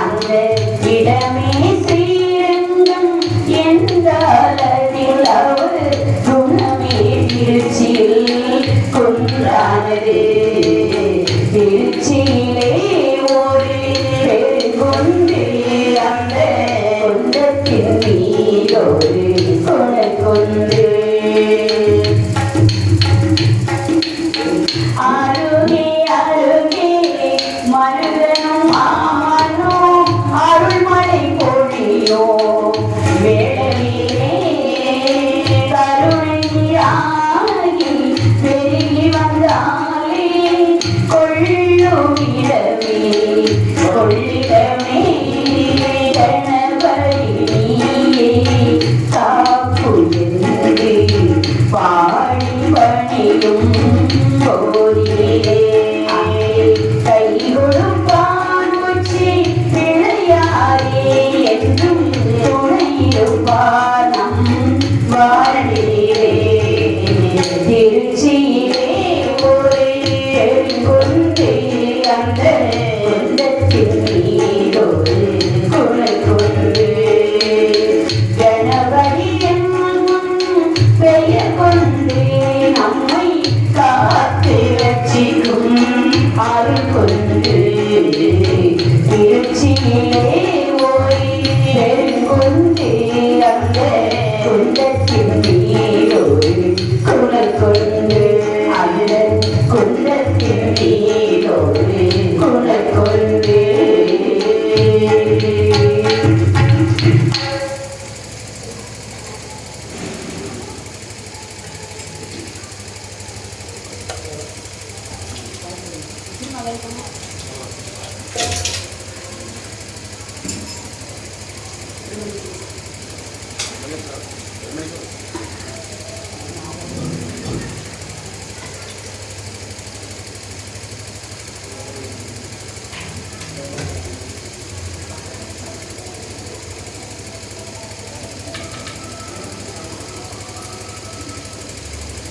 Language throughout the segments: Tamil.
அந்த இடமே ஸ்ரீரங்கம் என்றால் அவர் குணமே திருச்சியில் கொன்றானது. திருச்சியிலே ஒரு கொண்டு அந்த கொண்டத்தின் மீதொரு கொலை கொண்டு அருகே அருகே மருகனும் ஆமனும் அருள்மழை பொழியோ வேளையிலே கருணையாகி பெருகி வந்தாலே கொள்ளுமிடமே கொள்ளிடமே கணபதியே காப்பு என்று பாடி பணியும் கை கொடுப்பான் உச்சி பிள்ளையாரே என்றும் துணையிருப்பார் நம் வாழ்விலே. திருச்சியிலே ஒரு கொண்டு அந்த கொண்டத்தின் மீதொரு கொலை கொண்டு கணபதி என்னும் பெயர் கொண்டு நம்மை காத்து ரட்சிக்கும் அருள் கொண்டு. திருச்சியிலே ஓய் பெருங்கொண்டு அந்த குண்டத்தின் மீதொரு குலை கொண்டு அந்த குண்டத்தின் மீதொரு குலை கொண்டு.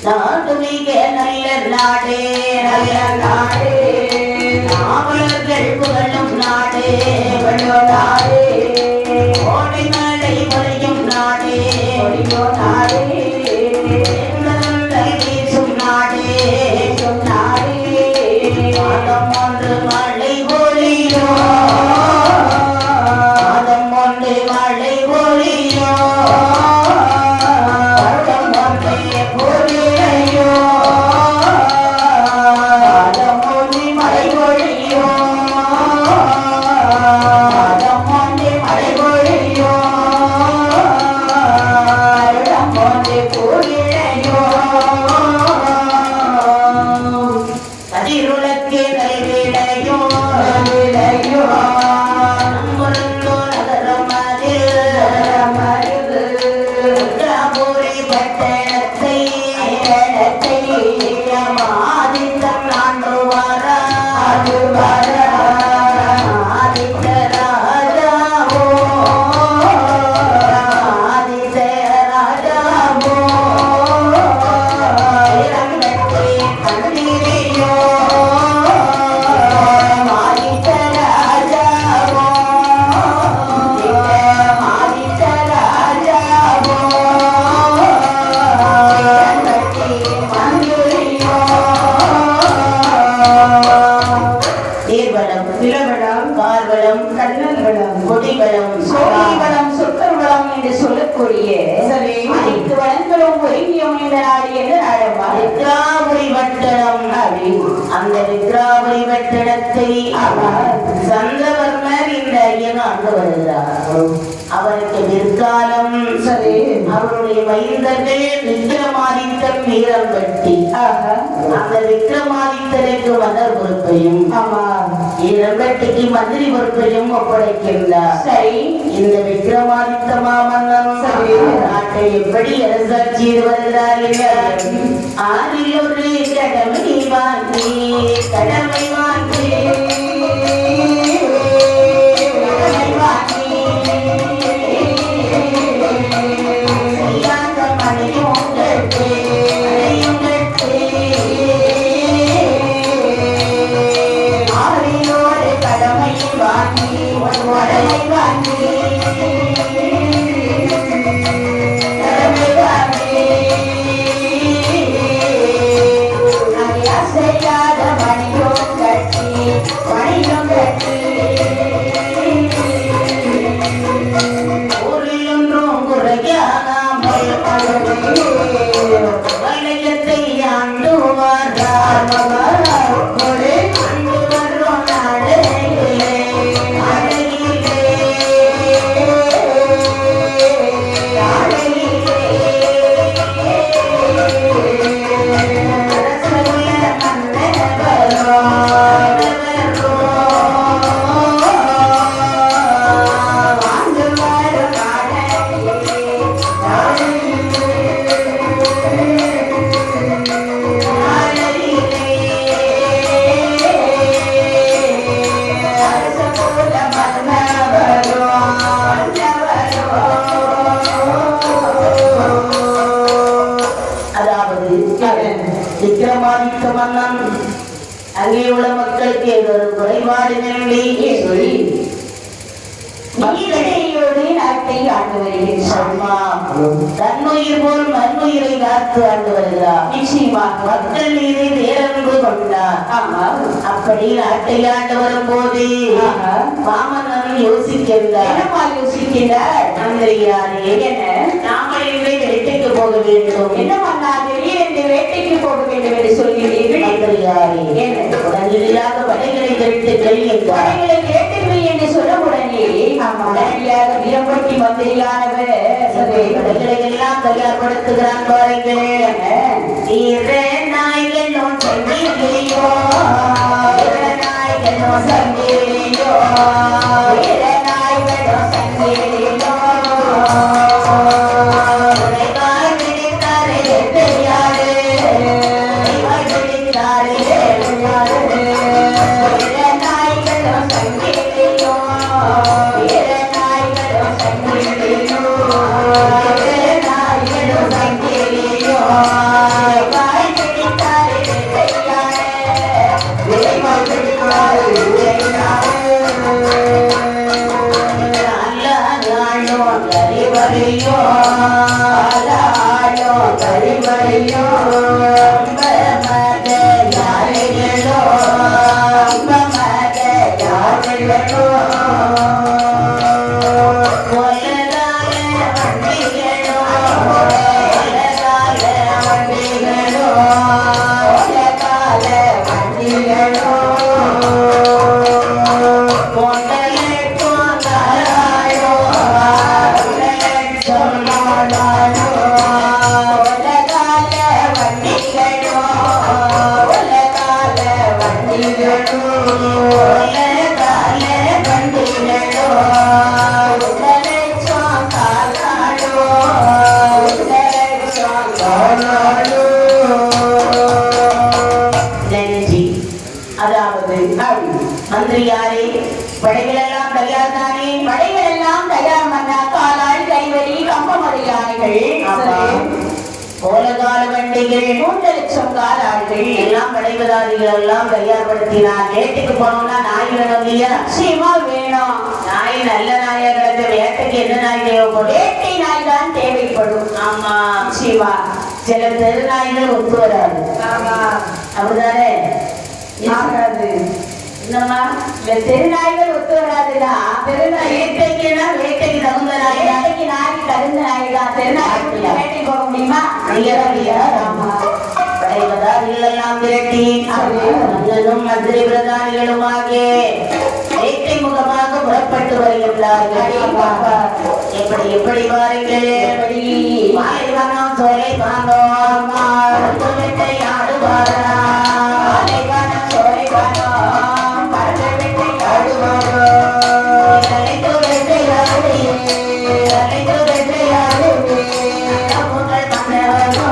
நாடு மிக நல்ல நாடே நல்ல நாடே நாவலர்கள் புகழும் நாடே வள்ளோ நாடே கோடை மழை பொழியும் நாடே பொழியோ நாடே வீசும் நாடே நாடே மாதம் ஒன்று மழை பொழியோ மாதம் ஒன்று மழை பொழியோ அந்த விக்ராபுரி வெற்றிடத்தை சந்திரவர்மர் இந்த ஐயன் ஆண்டு வருகிறார். அவருக்கு பிற்காலம் அவருடைய மைந்தர்கள் விக்ரமாதித்தன் வீரம் வெட்டி அந்த விக்ரமாதித்தனுக்கு மன்னர் பொறுப்பையும் வீரம்பெட்டிக்கு மந்திரி பொறுப்பையும் ஒப்படைக்கின்றார். சரி, இந்த விக்ரமாதித்த மாமன்னன் நாட்டை எப்படி அரசாட்சி வருகிறார்? ஆறில் ஒரு கடமை வாங்கி கடமை வாங்கி ஆறிலோடு விக்ரமாதித்த மன்னன் அங்கே உள்ள மக்களுக்கு ஏதொரு குறைபாடு சொல்லி நாட்டை ஆண்டு வருகிறார். தன்னுயிர் போல் மண்ணுயிரை காத்து ஆண்டு வருகிறார். நிச்சயமாக மக்கள் மீது பேரன்பு கொண்டார். அப்படி நாட்டை ஆண்டு வரும்போது மாமன்னன் யோசிக்கின்றார். நாமல் இன்றை வேட்டைக்கு போக வேண்டும். என்ன பண்ணாது வேட்டைக்கு போக வேண்டும் என்று சொல்கிறீர்கள். உடனடியாக படைகளை திரட்டுங்கள் என்றார். என்று சொல்ல உடனே உடனடியாக வீரம்பட்டி மந்திரியானவர் படைகளை எல்லாம் தயார்படுத்துகிறான். பாருங்கள், நாய்கள் சங்கிலியோ நாய்கள் சங்கிலியோ நாய்கள் சங்கிலியோ மந்திரியாரே, படைகள் எல்லாம் தயார் தானே? படைகள் எல்லாம் தயார் மன்னா. காலாள், கைவரி, கம்பமரியானைகள், கோலகால வண்டிகள், 3 லட்சம் காலாள்கள் எல்லாம் படைபதாதிகள் எல்லாம் தயார்படுத்தினார். வேட்டைக்கு போனோம்னா நாய் வேணும் இல்லையா? நிச்சயமா வேணும். நாய் நல்ல நாயா கிடந்த வேட்டைக்கு என்ன நாய் தேவைப்படும்? வேட்டை நாய் தான் தேவைப்படும். ஆமா, நிச்சயமா. சில தெரு நாய்கள் ஒத்து வராது. ஆமா, அப்படிதானே? என்னம்மா, இந்த தெருநாய்கள் ஒத்து வராதுடா. தெருநாய் வேட்டைக்குன்னா வேட்டைக்கு தகுந்த நாய், வேட்டைக்கு நாய்க்கு தகுந்த நாய்டா. தெருநாய்க்கு வேட்டைக்கு போக முடியுமா? எல்லாம் திரட்டி மன்னனும் மந்திரி பிரதானிகளும் ஆகிய வேட்டை முகமாக புறப்பட்டு வருகின்றார்கள். எப்படி எப்படி பாருங்கள், மாலைவனம் சோலை காணோம் வேட்டை ஆடுவாரா, மாலைவனம் சோலை காணோம் வேட்டை ஆடுவாரோ, அனைத்து வேட்டையாடு அனைத்து வேட்டையாடு உங்கள் மன்னவனோ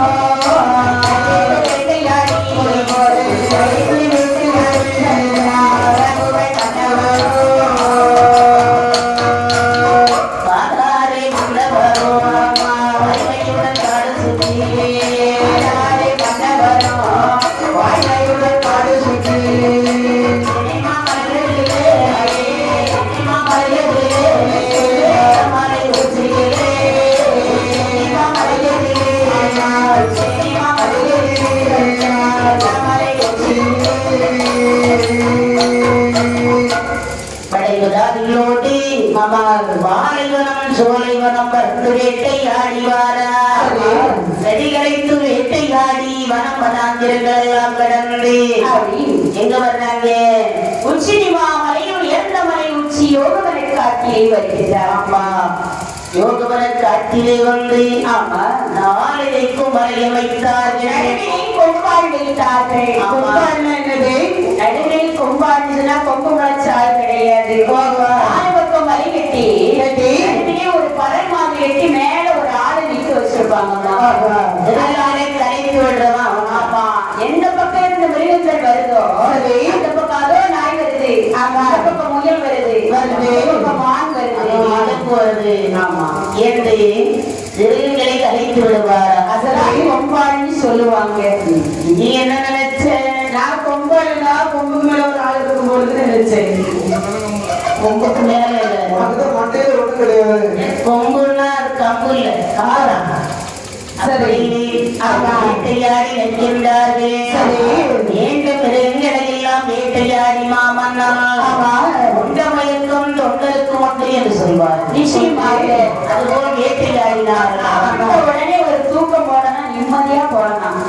காடு தேவதாதிகளோடு வாழைவனம் சோலைவனம் பறந்து வேட்டையாடிவாரா செடிகளைத்து வேட்டையாடி வனம் வனாந்திரங்கள் எல்லாம் கடந்து எங்க வர்றாங்க உச்சினிமாமலையில் உயர்ந்த மலை உச்சி யோகவன காட்டியை வருகிறார் அம்மா யோகவன காட்டிலே வந்து ஆமா நாளைக்கும் வரைய வைத்தார்கள் கொம்பாள் வைத்தார்கள் என்னது நடுவில் கொம்பாடுனா கொம்பு முளைச்சால் கிடையாது பக்கம் வலி கட்டி ஒரு பறன் மாதிரி கட்டி மேல ஒரு ஆளை நிக்க வச்சிருப்பாங்க தலைத்து விடுறவன் ஆமா எந்த பக்கம் இருந்து மிருகங்கள் வருதோ அந்த பக்கம் அதோ நாய் வருது அந்த பக்கம் முயல் வருது மான் வருது ஆமா என்று மிருகங்களை கலைத்து விடுவார் அதெல்லாம் கொம்பாடுன்னு சொல்லுவாங்க. நீ என்ன நினைச்ச? நான் கொம்பாடுனா கொம்பு மேல ஒரு ஆள் இருக்கும் பொழுது நினைச்சேன். கொம்புக்கு மேல மண்டையில ஒண்ணு கிடையாது. கொம்புன்னா அது கம்பு இல்ல காரா. சரி வேட்டையாடி நிற்கின்றார்கள். மீண்டும் மிருகங்களை எல்லாம் வேட்டையாடி மாமன்னா உண்ட மயக்கம் தொண்டருக்கு ஒன்று என்று சொல்வார். நிச்சயமாக அதுபோல் வேட்டையாடினார்கள். உடனே ஒரு தூக்கம் போடணும், நிம்மதியா போடணும்.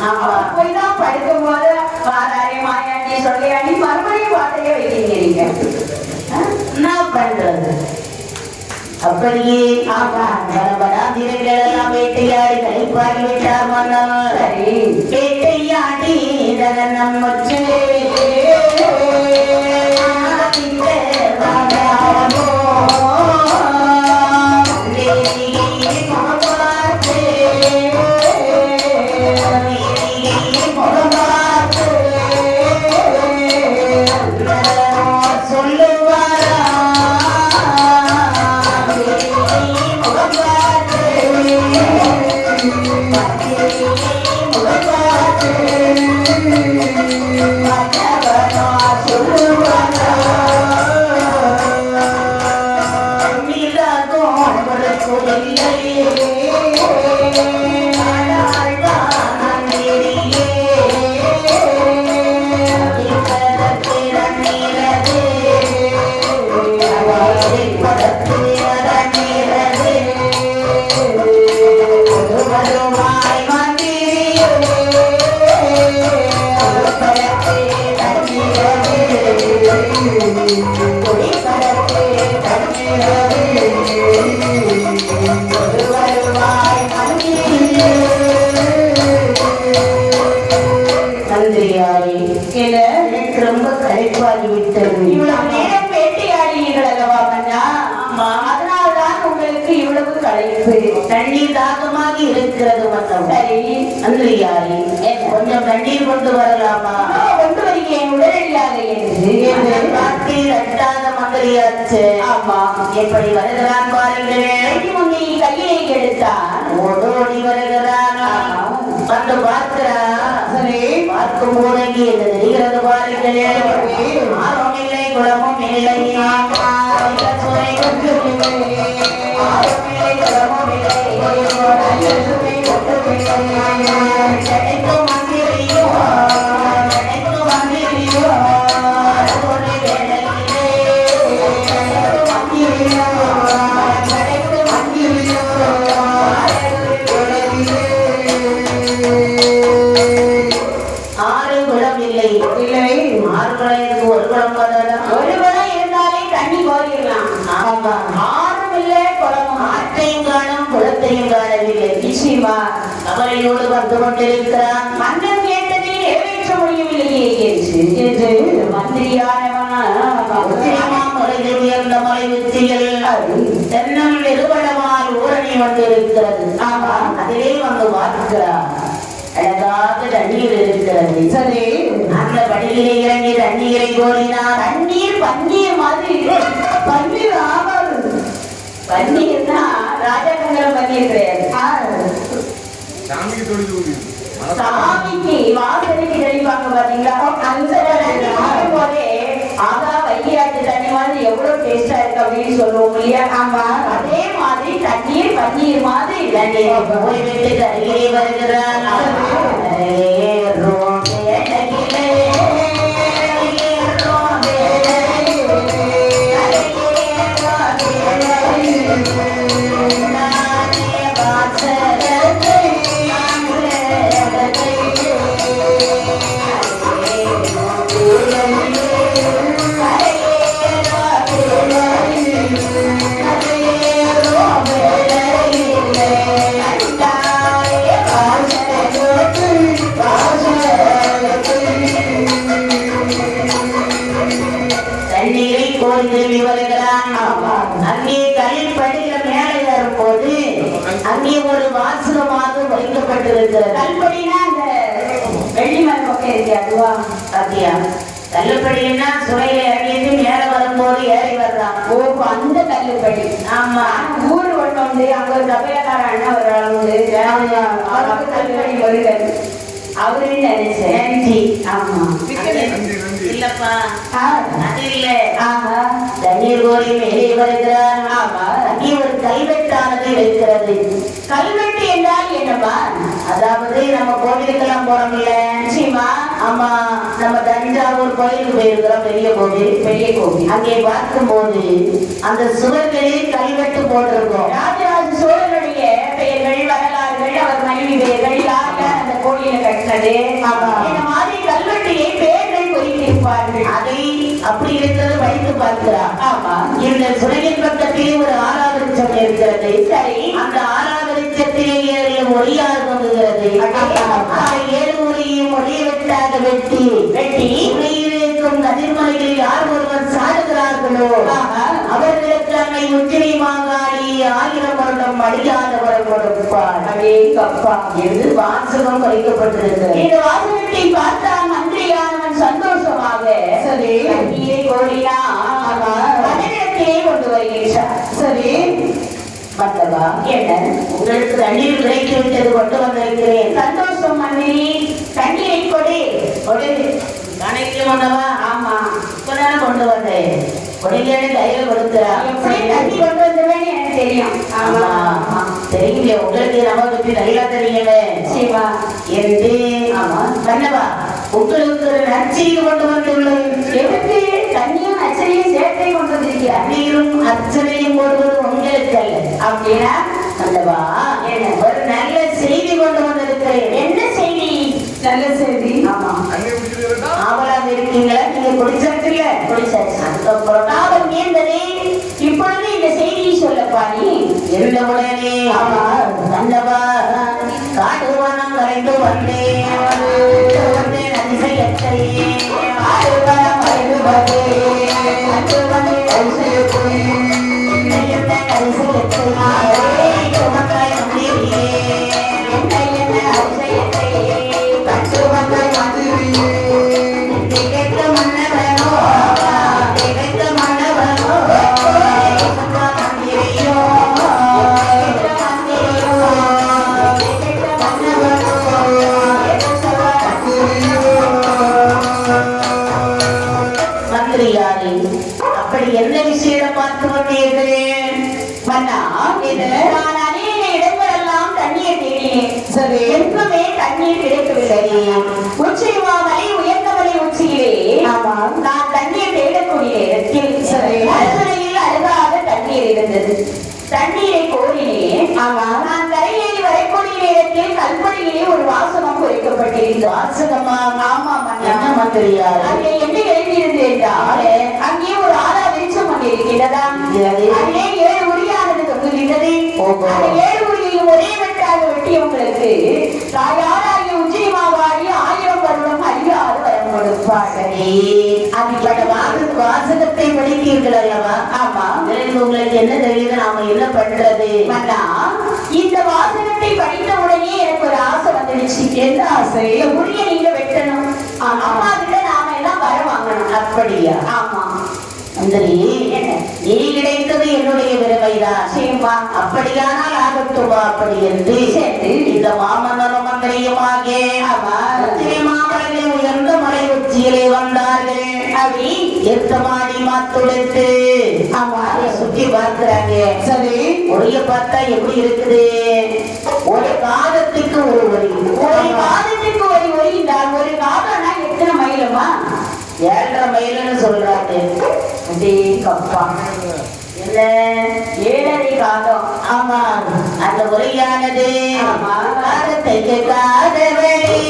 போய் தான் படுக்கும் போது பாதாரி மாயாண்டி சொல்லியாண்டி மறுபடியும் வார்த்தையே வைக்கிறீங்க. என்ன பண்றது? அப்படியே வனாந்திரங்களெல்லாம் வேட்டையாடி கலைப்பாடி விட்டார் மன்னர். வேட்டையாடி நம் ரொம்ப களைப்பாகி விட்டது. இவ்வளவு நேரம் வேட்டையாடினீர்கள் அல்லவா மன்னா? அதனால்தான் உங்களுக்கு இவ்வளவு களைப்பு. தண்ணீர் தாகமாக இருக்கிறது மன்னம். சரி அந்திரியாரி கொஞ்சம் தண்ணீர் கொண்டு வரலாமா? கொண்டு வருகிறேன் உடனடியாக என்று பார்த்து அட்டாத மந்திரியாச்சு. ஆமா எப்படி வருகிறான் பாருங்கள். முன்னே கையை எடுத்தான் ஓடோடி வருகிறான். வந்து பார்க்கிறான். சரி பார்க்கும் போது என்ன தெரிகிறது பாருங்களே. ஆறும் இல்லை குளமும் இல்லை கவலையோடு வந்து கொண்டிருக்கிறான். மன்னன் கேட்டதை நிறைவேற்ற முடியவில்லையே என்று மந்திரியானவன் உயர்ந்த மலை உச்சிகள் தென்னம் நிறுவனமால் ஊரணி வந்திருக்கிறது. ஆமா அதிலே வந்து பார்க்கிறார். அழகாக தண்ணீர் இருக்கிறது. சரி அந்த படியிலே இறங்கி தண்ணீரை கோரினார். தண்ணீர் பன்னீர் மாதிரி பன்னீர் ஆகாது. பன்னீர்னா ராஜாக்கங்களும் பன்னீர் கிடையாது. சாமிக்கு வாசலுக்கு தெளிவாங்க பாத்தீங்களா? அந்த போதே ஆகா வையாட்டு தண்ணி மாதிரி எவ்வளவு டேஸ்டா இருக்கு அப்படின்னு சொல்லுவோம் இல்லையா? ஆமா அதே மாதிரி தண்ணீர் பன்னீர் மாதிரி போய் விட்டு அருகிலே வருகிறான். கோரி தேவி வருகிறான். அங்கே கல்படியில மேலே ஏறும் போது அங்கே ஒரு வாசகமாக வைக்கப்பட்டிருக்கிறது. கல்படினா அந்த வெள்ளி மலை பக்கம் இருக்கு அதுவா? அப்படியா? கல்லுப்படினா சுரையில இறங்கிட்டு மேல வரும்போது ஏறி வர்றான். ஓ, அந்த கல்லுப்படி. ஆமா, ஊர் ஒண்ணு உண்டு. அங்க ஒரு கபையக்கார அண்ணா ஒரு ஆள் உண்டு. கல்லுப்படி வருகிறது அவரு நினைச்சு. ஆமா, இல்லப்பா அது இல்ல. தண்ணீர் கோரி மேலே வருகிறான். ஆமா, அங்கே ஒரு கல்வெட்டானது இருக்கிறது. கல்வெட்டு என்றால் என்னப்பா? அதாவது நம்ம கோவிலுக்கெல்லாம் போறோம்ல. நிச்சயமா. ஆமா, நம்ம தஞ்சாவூர் கோயிலுக்கு போயிருக்கிறோம். பெரிய கோவில். அங்கே பார்க்கும் போது அந்த சுவர்களில் கல்வெட்டு போட்டிருக்கோம். ராஜராஜ சோழனுடைய பெயர்கள், வரலாறுகள், அவர் மனைவி பெயர்கள், யார் அந்த கோயிலை கட்டினது, இந்த மாதிரி கல்வெட்டியை பெயர்கள் குறித்திருப்பார்கள். அதை அப்படி இருக்கிறது வைத்து பார்க்கிறார். ஆமா, இந்த சுரையின் பக்கத்திலே ஒரு ஆறாவரிச்சம் இருக்கிறது. சரி, அந்த ஆறாவரிச்சத்திலே ஏறிய ஒளியாக வந்துகிறது. ஏழு ஒளியும் ஒளிய வெட்டாக வெட்டி இருக்கும் கதிர்மலைகளில் யார் ஒருவர் சாடுகிறார்களோ அவர்களுக்கு அன்னை உச்சினி மாங்காடி 1000 வருடம் அடியாதவர் கொடுப்பார். அதே கப்பா என்று வாசகம் வைக்கப்பட்டிருக்கிறது. இந்த வாசகத்தை பார்த்தால் மந்திரியானவன் சந்தோஷமாக சரி கண்ணியை கோரினா வடகிழக்கிலே கொண்டு வருகிறார். சரி மன்னவா, என்ன உங்களுக்கு தண்ணீர் கிடைத்து விட்டது, கொண்டு வந்திருக்கிறேன். சந்தோஷம் மந்திரி, தண்ணீரை கொடு. கணக்கு மன்னவா? ஆமா, இப்பதானே கொண்டு வந்தேன். கொடிலேன்னு கையில கொடுக்கிறார். எப்படி தண்ணி கொண்டு வந்தவேன்னு எனக்கு தெரியும். ஆமா, தெரியல. உங்களுக்கு நம்ம பற்றி நல்லா தெரியுமே. சிவா என்று. ஆமா மன்னவா, உங்களுக்கு ஒரு நற்செய்தி கொண்டு வந்துள்ளேன். எதுக்கு? தண்ணியும் நச்சனையும் சேர்த்தே கொண்டு வந்திருக்கிறார். நீரும் அர்ச்சனையும் போடுவது உங்களுக்கு அல்ல. அப்படின்னா அல்லவா, ஒரு நல்ல செய்தி கொண்டு வந்திருக்கிறேன். என்ன செய்தி? நல்ல செய்தி. ஆமா, ஆவலாக இருக்கீங்களா? நீங்க குடிச்சாச்சுல? குடிச்சாச்சு. அதுக்கப்புறம் தாகம் நீண்டதே. இப்பொழுது இந்த செய்தியை சொல்லப்பா. நீ எந்த உடனே ஆமா நல்லவா காட்டுவானம் கரைந்து வந்தேன். அதிசயத்தை ஆடுவனம் கரைந்து வந்தேன். அதிசயத்தை அப்படி என்ன விஷயம் பார்த்து வந்தீர்களே? மன்னா, நான் அநேக இடங்களெல்லாம் தண்ணீர் தேடினேன். சரி, எங்குமே தண்ணீர் கிடைக்கவில்லை. உச்சிமாமலை உயர்ந்தமலை உச்சியிலே நான் தண்ணீர் தேடக்கூடிய இடத்தில் அரசனையில் அழகாக தண்ணீர் இருந்தது. தண்ணீரை கோரினேன். நான் கரையேறி வரக்கூடிய நேரத்தில் கல்பனையிலே ஒரு வாசகம் குறிக்கப்பட்டிருந்தது. வாசகமா? ஆமா மன்னா. மந்திரியார், அங்கே என்ன எழுதியிருந்து என்றால், அங்கே ஒரு ஆறா வெளிச்சம் அங்கே இருக்கிறதா? அங்கே 7 உரியானது தொங்குகின்றது. அந்த 7 உரியையும் ஒரே வெட்டாக வெட்டியவங்களுக்கு தாயாராகிய உச்சினி மாவாடி 1000 வருடம் அறியாறு வரம் கொடுப்பார். வாசகத்தை படித்தீர்கள் அல்லவா? ஆமா. உங்களுக்கு என்ன தெரியுது? நாம என்ன பண்றது? இந்த வாசகத்தை படித்த உடனே எனக்கு ஒரு ஆசை வந்துடுச்சு. என்ன ஆசை? உரிய நீங்க வெட்டணும். அம்மா கிட்ட நாம எல்லாம் வர வாங்கணும். அப்படியா? ஆமா. மந்திரி, நீ கிடைத்தது என்னுடைய விரைவைதான். சரிமா, அப்படியானால் ஆகட்டுமா? அப்படி என்று இந்த மாமன்னரும் மந்திரியுமாக மாமலையில் உயர்ந்த மலை உச்சியிலே வந்தார்கள். அப்படி எத்தமாடி மாத்துடைத்து சுத்தி பார்க்கிறாங்க. சரி, ஒளிய பார்த்தா எப்படி இருக்குது? ஒரு காதத்துக்கு ஒரு ஒளி. ஒரு காதத்துக்கு ஒரு ஒளி. ஒரு காதம்னா எத்தனை மைலுமா? 7.5 மைல்னு சொல்றாங்க. கப்பா என்ன 7.5 காதம். ஆமா, அந்த ஒளியானது காதத்துக்கு காதவழி,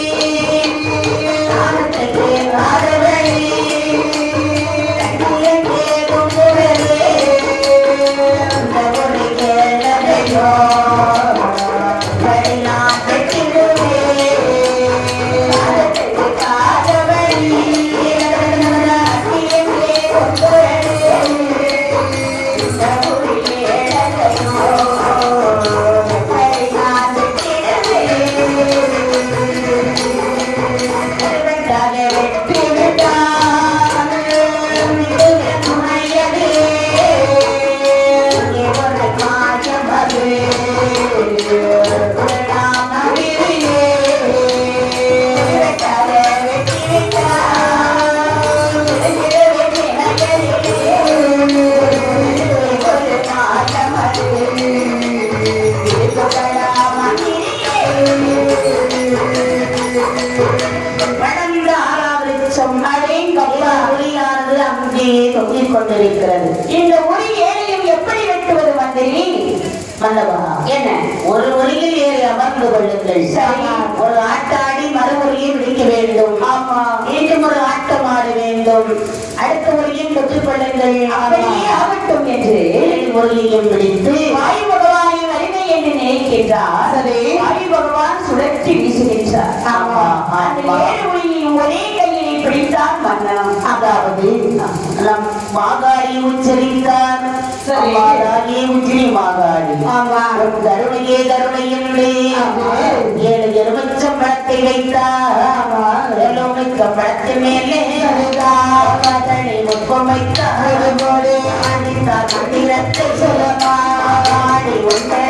காதத்துக்கு காதவழி கொண்டிருக்கிறது. இந்த ஒளி ஏழையும் எப்படி வெட்டுவது மந்திரி? மன்னவா, என்ன ஒரு ஒளியில் ஏறி அமர்ந்து கொள்ளுங்கள். ஒரு ஆட்டாடி மறு ஒளியை விடுக்க வேண்டும். ஆமா, மீண்டும் ஒரு ஆட்டம் ஆட வேண்டும். அடுத்த ஒளியும் பெற்றுக் கொள்ளுங்கள். அப்படியே ஆகட்டும் என்று ஒளியையும் விடுத்து வாயு பகவானை வலிமை என்று நினைக்கின்றார். வாயு பகவான் சுழற்சி வீசுகின்றார். ஆமா, அந்த ஏழு ஒளியையும் ஒரே கையிலே பிடித்தார் மன்னன். அதாவது நம் மாகாடி உச்சரித்தார். உச்சினி மாகாடி கருணையே கருணையின்றி ஏழு எலுமிச்சம் பழத்தை வைத்தார். எலுமிச்சம் பழத்தின் மேலே முப்பம் வைத்தார். மந்திரத்தை சொல்லமாடி ஒன்றே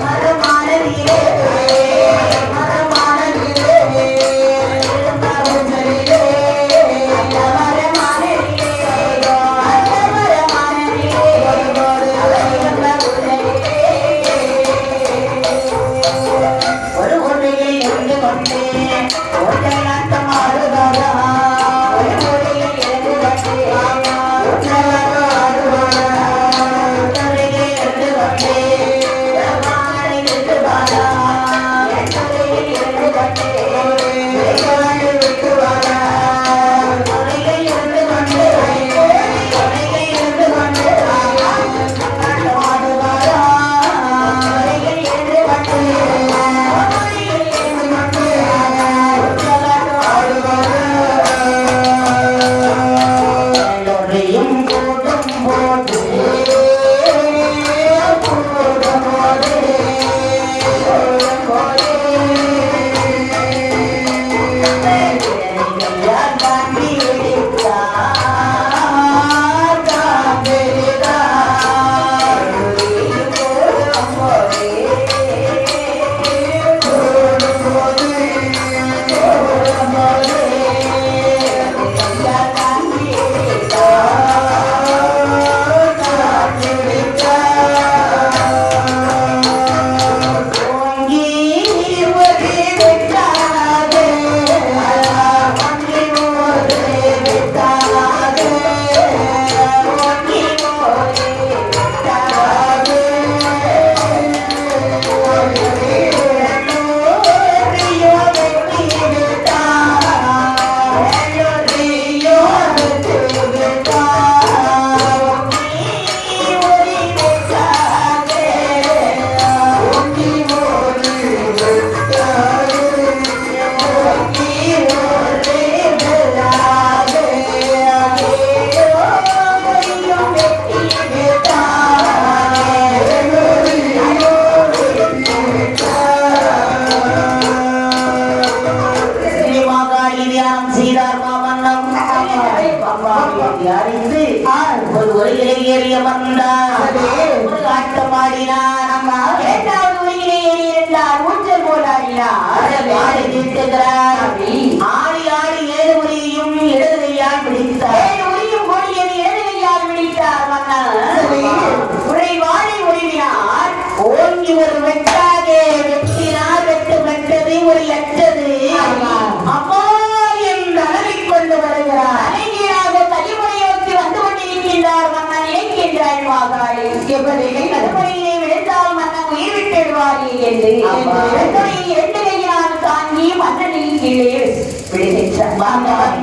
மரமானதிலே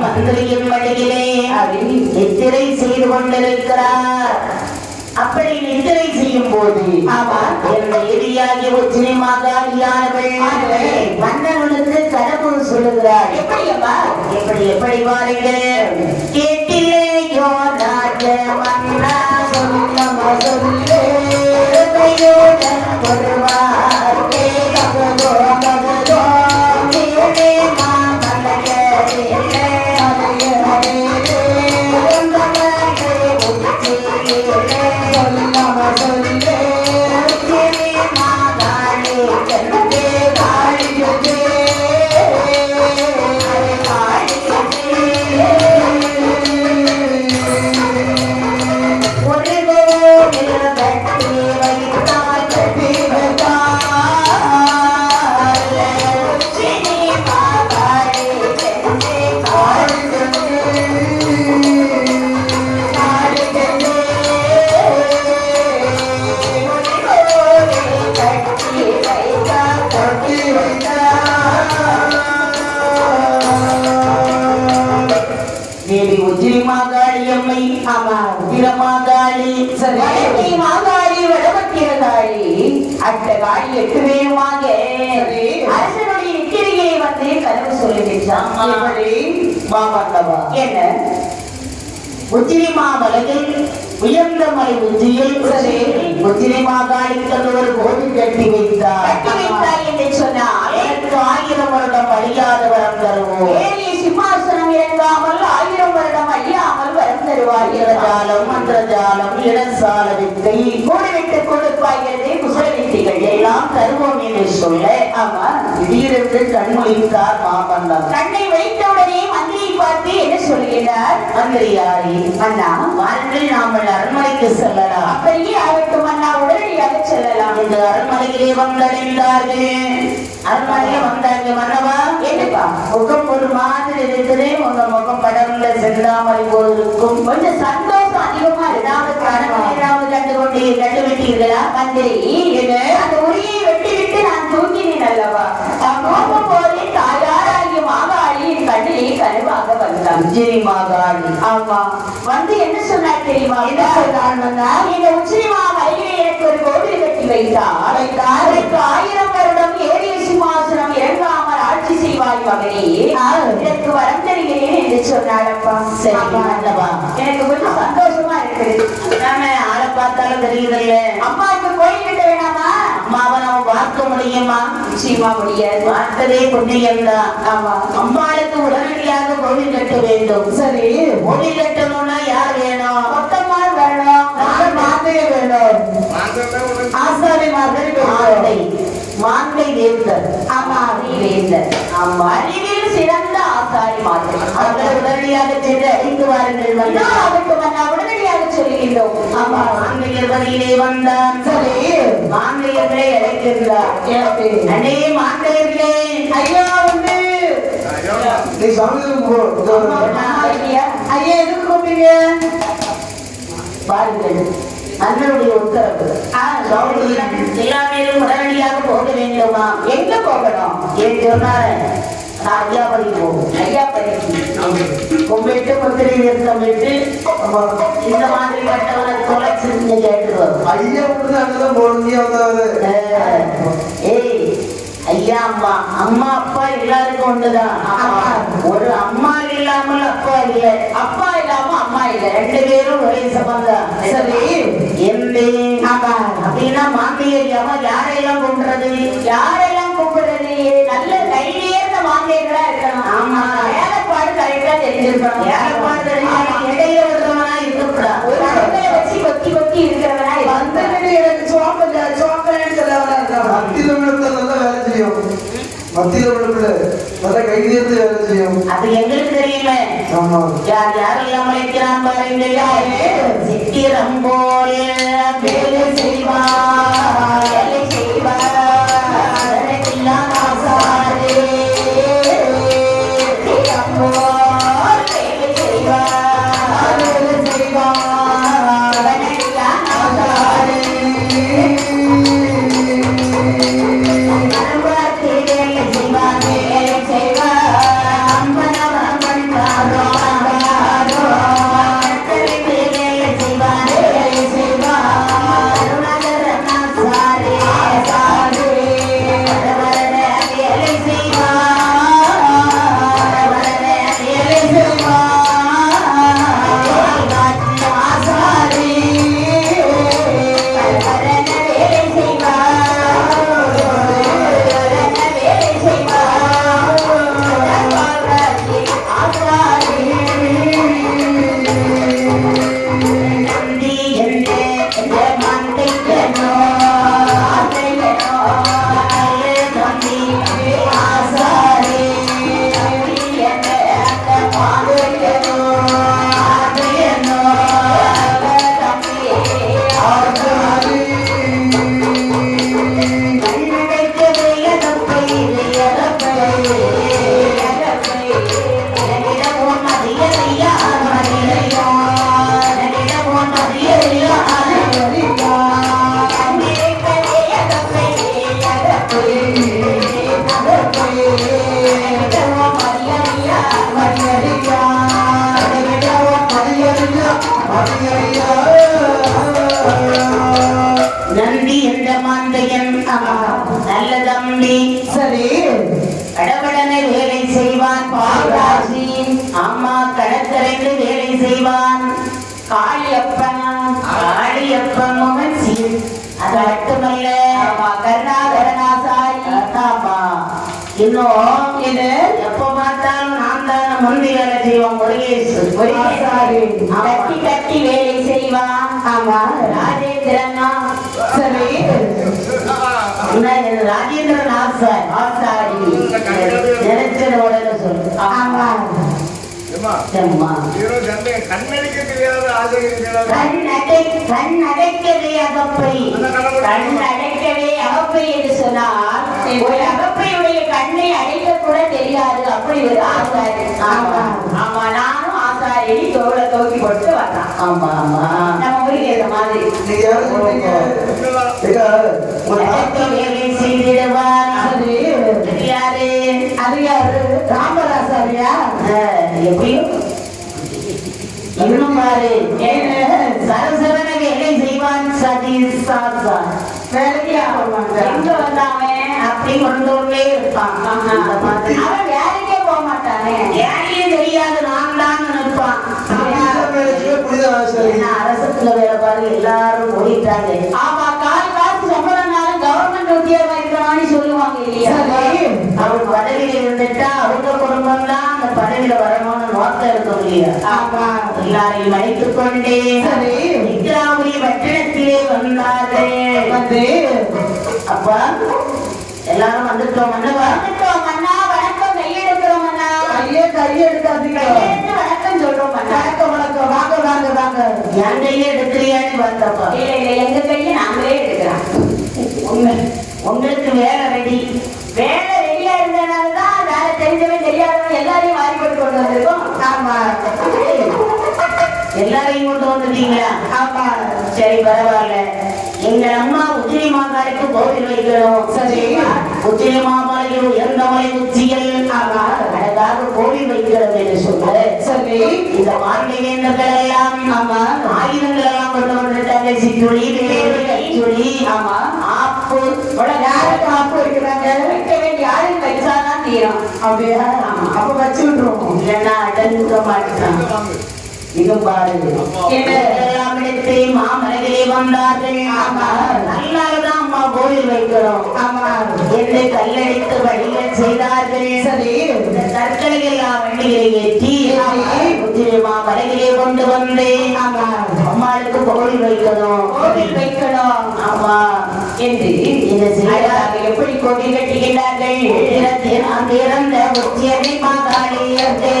மந்திரியின் மடியிலே நித்திரை செய்து கொண்டிருக்கிறார். அப்படி நித்திரை செய்யும் போது எதிரியாகி உச்சினி மாகாளியானவள் மன்னனுக்கு கடவு சொல்லுகிறார். எப்படி வாருங்க கேட்டிலேயோ ராஜ மன்னா சொல்லமா சொல்லே ஆமா மாகாளி சரி மாகாளி வடபத்திரகாளி அட்ட காளி எட்டு வேணுமாங்க அரசனுடைய நித்திரையை வந்து கனவு சொல்லிவிட்டான் மாமல்லவா என்ன உச்சினி மாமலையில் உயர்ந்த மலை உச்சியில் உச்சினி மாகாளிக்கு ஒரு கோவில் கட்டி வைத்தார் என்று சொன்னால் 1000 வருடம் அழியாத வரம் தருவோம் சிம்மாசனம் இறங்காமல் 1000 வருடம் அழியாமல் வரம் தருவார் ஜாலம் மந்திரஜாலம் இடசால வித்தை கூடிவிட்டு கொடுப்பாகிறது குசல வித்தைகள் எல்லாம் தருவோம் என்று சொல்ல ஆமா திடீரென்று கண்மொழித்தார் மாமன்னர் கண்ணை வைத்தவுடனே மந்திரியை பார்த்து என்ன சொல்கிறார் மந்திரியாரி அண்ணா வாருங்கள் நாமல் அரண்மனைக்கு செல்லலாம் அப்படியே ஆகட்டும் அண்ணா உடனடியாக செல்லலாம் என்று அரண்மனையிலே வந்தடைந்தார்கள் அரண்மனையில வந்தாங்க மன்னவா என்னப்பா முகம் ஒரு மாதிரி இருக்குது உங்க முகம் படர்ந்த செல்லாமல் போவதற்கும் கொஞ்சம் சந்தோஷம் அதிகமா ஏதாவது கண்டுவிட்டீர்களா மந்திரி அந்த உரியை வெட்டி விட்டு நான் தூங்கினேன் அல்லவா போகும் போதே தாயாராகிய மாகாளி என் கண்ணிலே கருவாக வந்தான் உச்சினி மாகாளி ஆமா வந்து என்ன சொன்னார் தெரியுமா என்ன சொன்னார் இந்த உச்சினி மாகாளியிலே எனக்கு ஒரு கோவில் கட்டி வைத்தார் 1000 வருடம் ஏறிய சிம்மாசனம் இறங்காமல் ஆட்சி செய்வாய் மகனே எனக்கு வரம் தருகிறேன் என்று சொன்னாரப்பா சரி அல்லவா எனக்கு கொஞ்சம் சந்தோஷமா இருக்குது நாம ஆளை பார்த்தாலும் தெரியுதில்ல அம்மாவுக்கு கோயில் கிட்ட வேணாமா அம்மாவை நம்ம பார்க்க முடியுமா நிச்சயமா முடியாது பார்த்ததே புண்ணியம் தான் ஆமா அம்மாளுக்கு உடனடியாக கோவில் கட்ட வேண்டும் சரி கோவில் கட்டணும்னா யார் வேணும் மொத்தமா வேணும் மாந்தைய வேணும் ஆசாரி மாதிரி மாந்தை வேந்தர் ஆமா வேந்தர் ஆமா அறிவில் சிறந்த ஆசாரி மாதிரி அவர்களை உடனடியாக சென்று அழைத்து வாருங்கள் உடனடியாக சொல்லுகின்றோம் ஆமா மாந்தையர் வரையிலே வந்தான் சரி மாந்தையர்களை அழைக்கின்றார் அடே மாந்தையர்களே ஐயா வந்து ஐயா எதுக்கு கூப்பிங்க பாருங்கள் அண்ணனுடைய உத்தரவு எல்லாமே உடனடியாக போக வேண்டுமா எங்க போகணும் ஏன் சொன்னாரு ஐயாபடி போகும் ஐயாபடிக்கு கும்பிட்டு முத்திரை நிறுத்தம் விட்டு இந்த மாதிரி கட்டவரை தொலைச்சு கேட்டு வரும் ஐயா அங்கதான் போடுங்க ஏய் ஐயா அம்மா அம்மா அப்பா எல்லாருக்கும் ஒண்ணுதான் ஒரு அம்மா இல்லாமல் அப்பா இல்லை அப்பா இல்லாம அம்மா இல்லை 2 பேரும் ஒரே சம்பந்தம் சரி அப்படின்னா மாந்தையம்மா யாரையெல்லாம் கும்பிடுறது நல்ல கையிலேர்ந்த மாந்தையர்களா இருக்கணும் ஆமா வேலைப்பாடு கரெக்டா தெரிஞ்சிருக்கணும் வேலைப்பாடு தெரிஞ்சு இடையில விடுறவனா இருக்கக்கூடாது ஒரு இடத்துல வச்சு கொத்தி கொத்தி இருக்கிறவனா வந்து எனக்கு சோப்பன்னு சொல்லவனா இருக்கான் மத்தியில விழுப்புல நல்ல கைதியத்து வேலை செய்யும் அது எங்களுக்கு தெரியல யார் யாரெல்லாம் அழைக்கிறான் பாருங்க சித்திரம் போல வேலை செய்வார் வேலை செய்வார் நந்தி என்ற மாந்தையன் நல்ல தம்பி சரி கடவுடனை வேலை செய்வான் பாலாஜி அம்மா கடற்கரைந்து வேலை செய்வான் காளியப்பன் மகன் அது மட்டுமல்ல கருணாகரனாசாரி ஆமா இன்னும் இது எப்ப பார்த்தாலும் நான் தான் முந்தி வேலை செய்வான் கட்டி கட்டி வேலை செய்வான் ஆமா ராஜேந்திரனா சரி ராஜேந்திரன் ஆசாரி நினைச்சது உடனே சொல்லு ஆமா கண்ணடைக்கவே அகப்பை என்று சொன்னால் ஒரு அகப்பையுடைய கண்ணை அடைக்க கூட தெரியாது அப்படி ஒரு ஆசாரி ஆமா நானும் ஆசாரி தோளை தூக்கி போட்டு வரலாம் ஆமா ஆமா நம்ம ஊருக்கு ஏற்ற மாதிரி வேலை செய்திடுவார் யாரு அது யாரு ராமராசாரியா எப்படியும் இன்னும் பாரு சரசரன வேலை செய்வான் எங்க வந்தாமே அப்படி கொண்டே இருப்பான் அவன் வேலைக்கே போக மாட்டானே வேலையே தெரியாது நான் தான் நினைப்பான் அரசத்துல வேலை பாரு எல்லாரும் போயிட்டாங்க ஆமா கால் காசு சம்பளம்னாலும் கவர்மெண்ட் உத்தியோகம் இருக்கிறான்னு சொல்லுவாங்க இல்லையா அவங்க பதவியில இருந்துட்டா அவங்க குடும்பம் தான் அந்த பதவியில வரணும்னு நோக்கம் இருக்கும் இல்லையா எல்லாரையும் அழைத்துக் கொண்டே நித்ராபுரி பட்டணத்திலே வந்தார்கள் வந்து அப்பா எல்லாரும் வந்துட்டோம் அண்ணா வணக்கம் கையெடுக்கிறோம் அண்ணா கையெடுக்காதீங்க வணக்கம் சொல்றோம் வணக்கம் வணக்கம் வாங்க வாங்க வாங்க என் கையை எடுக்கிறியான்னு பார்த்தப்பா இல்ல எங்க கையை நாங்களே எடுக்கிறோம் உங்களுக்கு வேலை ரெடியா இருந்தனால்தான் வேலை தெரிஞ்சவன் தெரியாதவன் எல்லாரையும் வாரி போட்டு கொண்டு வந்திருக்கோம் ஆமா எல்லாரையும் கொண்டு வந்துட்டீங்களா ஆமா சரி பரவாயில்ல எங்க அம்மா உச்சினி மாகாளுக்கு கோவில் வைக்கணும் சரி உச்சினி மாகாளில் உயர்ந்த மலை உச்சிகள் அழகாக கோவில் வைக்கிறது என்று சொல்ல சரி இந்த மாநிலங்கள் எல்லாம் ஆமா ஆயுதங்கள் எல்லாம் கொண்டு வந்துட்டாங்க சிற்றுளி கைச்சுளி ஆமா ஆப்பு யாருக்கு ஆப்பு வைக்கிறாங்க வைக்க வேண்டிய யாரும் வச்சாதான் தீரும் அப்படியா அப்ப வச்சு விட்டுருவோம் இல்லைன்னா அடங்க மாட்டாங்க இது பாருங்க மாமலைகளே வந்தார்கள் நல்லாதான் அம்மா கோவில் வைக்கிறோம் ஆமா என்னை கல்லடித்து வழிகள் செய்தார்கள் சரி இந்த கற்களை எல்லாம் வண்டிகளை ஏற்றி மாமலைகளே கொண்டு வந்து ஆமா அம்மாளுக்கு கோவில் வைக்கணும் ஆமா என்று இந்த செய்தார்கள் எப்படி கோவில் கட்டுகின்றார்கள் இறந்த உச்சியனை மாகாளியத்தை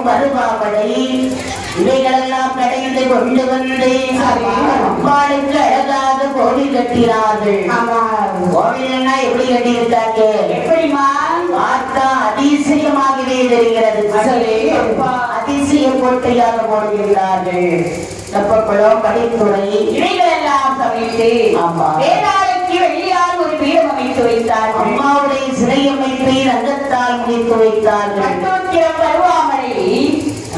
வருவாமடை இவைகளெல்லாம் கடைந்து கொண்டு வந்து அம்பாளுக்கு அழகாக கோவில் கட்டினார்கள் கோவில்னா எப்படி கட்டியிருக்காங்க? எப்படிமா? பார்த்தா அதிசயமாகவே தெரிகிறது. அதிசய கோட்டையாக போடுகிறார்கள். வெப்பக்குளம், படித்துறை இவைகளெல்லாம் சமைத்து வேளாளைக்கு வெளியால் ஒரு பீடம் அமைத்து வைத்தார்கள். அம்மாவுடைய சிலை அமைப்பை ரங்கத்தால் முடித்து வைத்தார்கள். கட்டோத்திரம் பருவாமலை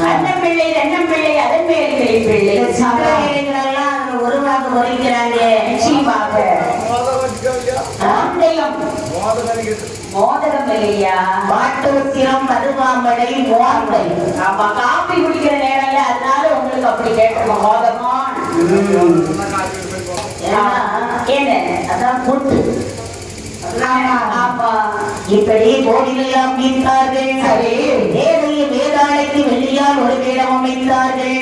அண்ணன் பிள்ளை அண்ணன் பிள்ளை அதன் மேல்களை பிள்ளை சபைகளெல்லாம் உருவாக முறைக்கிறாங்க. நிச்சயமாக மோதகம் இல்லையா? பாட்டோத்திரம் பருவாமலை மோதை. ஆமா, காப்பி குடிக்கிற நேரம் அதனால உங்களுக்கு அப்படி கேட்டிருக்கோம். மோதகம் என்ன? அதான் கூட்டு. இப்படி கோவிலெல்லாம் மீட்டார்கள். தேவைய வேதாளைக்கு வெள்ளியால் ஒரு வேடம் அமைத்தார்கள்.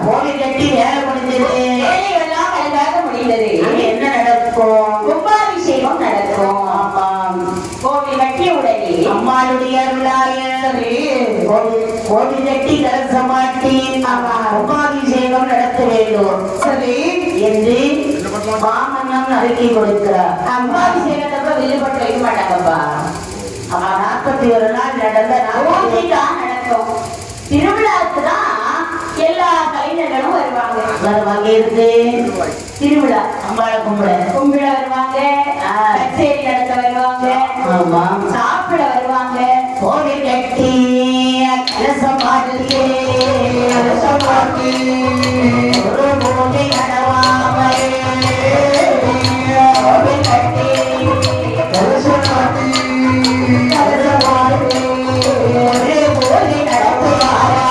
கோவில் கட்டி வேலை முடிந்தது. வேலையெல்லாம் அழகாக முடிந்தது. என்ன நடக்கும்? கும்பாபிஷேகம் நடக்கும். கோவில் கட்டிய உடனே அம்மாளுடைய கோவில் கட்டி கலசமாட்டி கும்பாபிஷேகம் நடத்த வேண்டும் சரி என்று மாமன்னம் அறிக்கை கொடுக்கிறார். கும்பாபிஷேகத்தப்ப வெளிப்பட்டு வைக்க மாட்டாங்கப்பா. 41 நாள் நடந்த நடக்கும். திருவிழாவுக்கு தான் எல்லா கலைஞர்களும் வருவாங்க. இருக்கு திருவிழா. அம்பாளை கும்பிட வருவாங்க. கச்சேரி நடத்த வருவாங்க. சாப்பிட வருவாங்க. கோவில் கட்டி கலசமாட்டி ஒரு பூஜை நடவாமல் கோவில் கட்டி கலசமாட்டி ஒரு பூஜை நடத்துவாரா?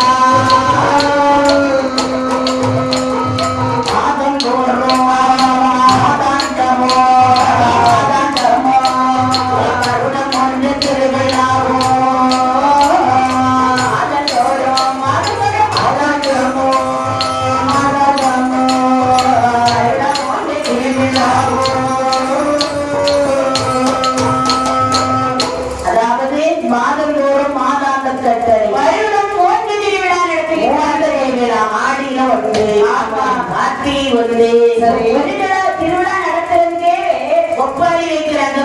திருவிழா நடத்துறதுக்கே ஒப்பாரி வைக்கிறாங்க.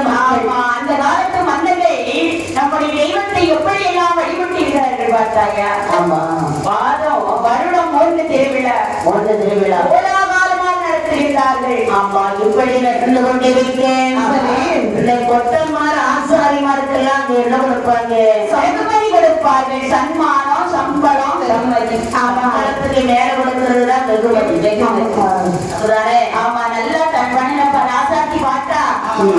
அந்த காலத்து மன்னர்கள் நம்முடைய தெய்வத்தை எப்படி எல்லாம் வழிபட்டிருக்கிறார்கள் பார்த்தாயா? ஆமா, வருடம் 3 திருவிழா கோலாகாலமாக நடத்துகிறார்கள். ஆமா, இப்படி நடந்து கொண்டிருக்கேன். கொத்தன்மார் ஆசாரிமாருக்கெல்லாம் என்ன கொடுப்பாங்க? சமதி கொடுப்பார்கள். சன்மானம், சம்பளம், சம்பளத்துக்கு மேல கொடுக்கிறதுதான் வெகுமதி. ஆமா, நல்லா பண்ணினப்ப ராசாத்தி பார்த்தா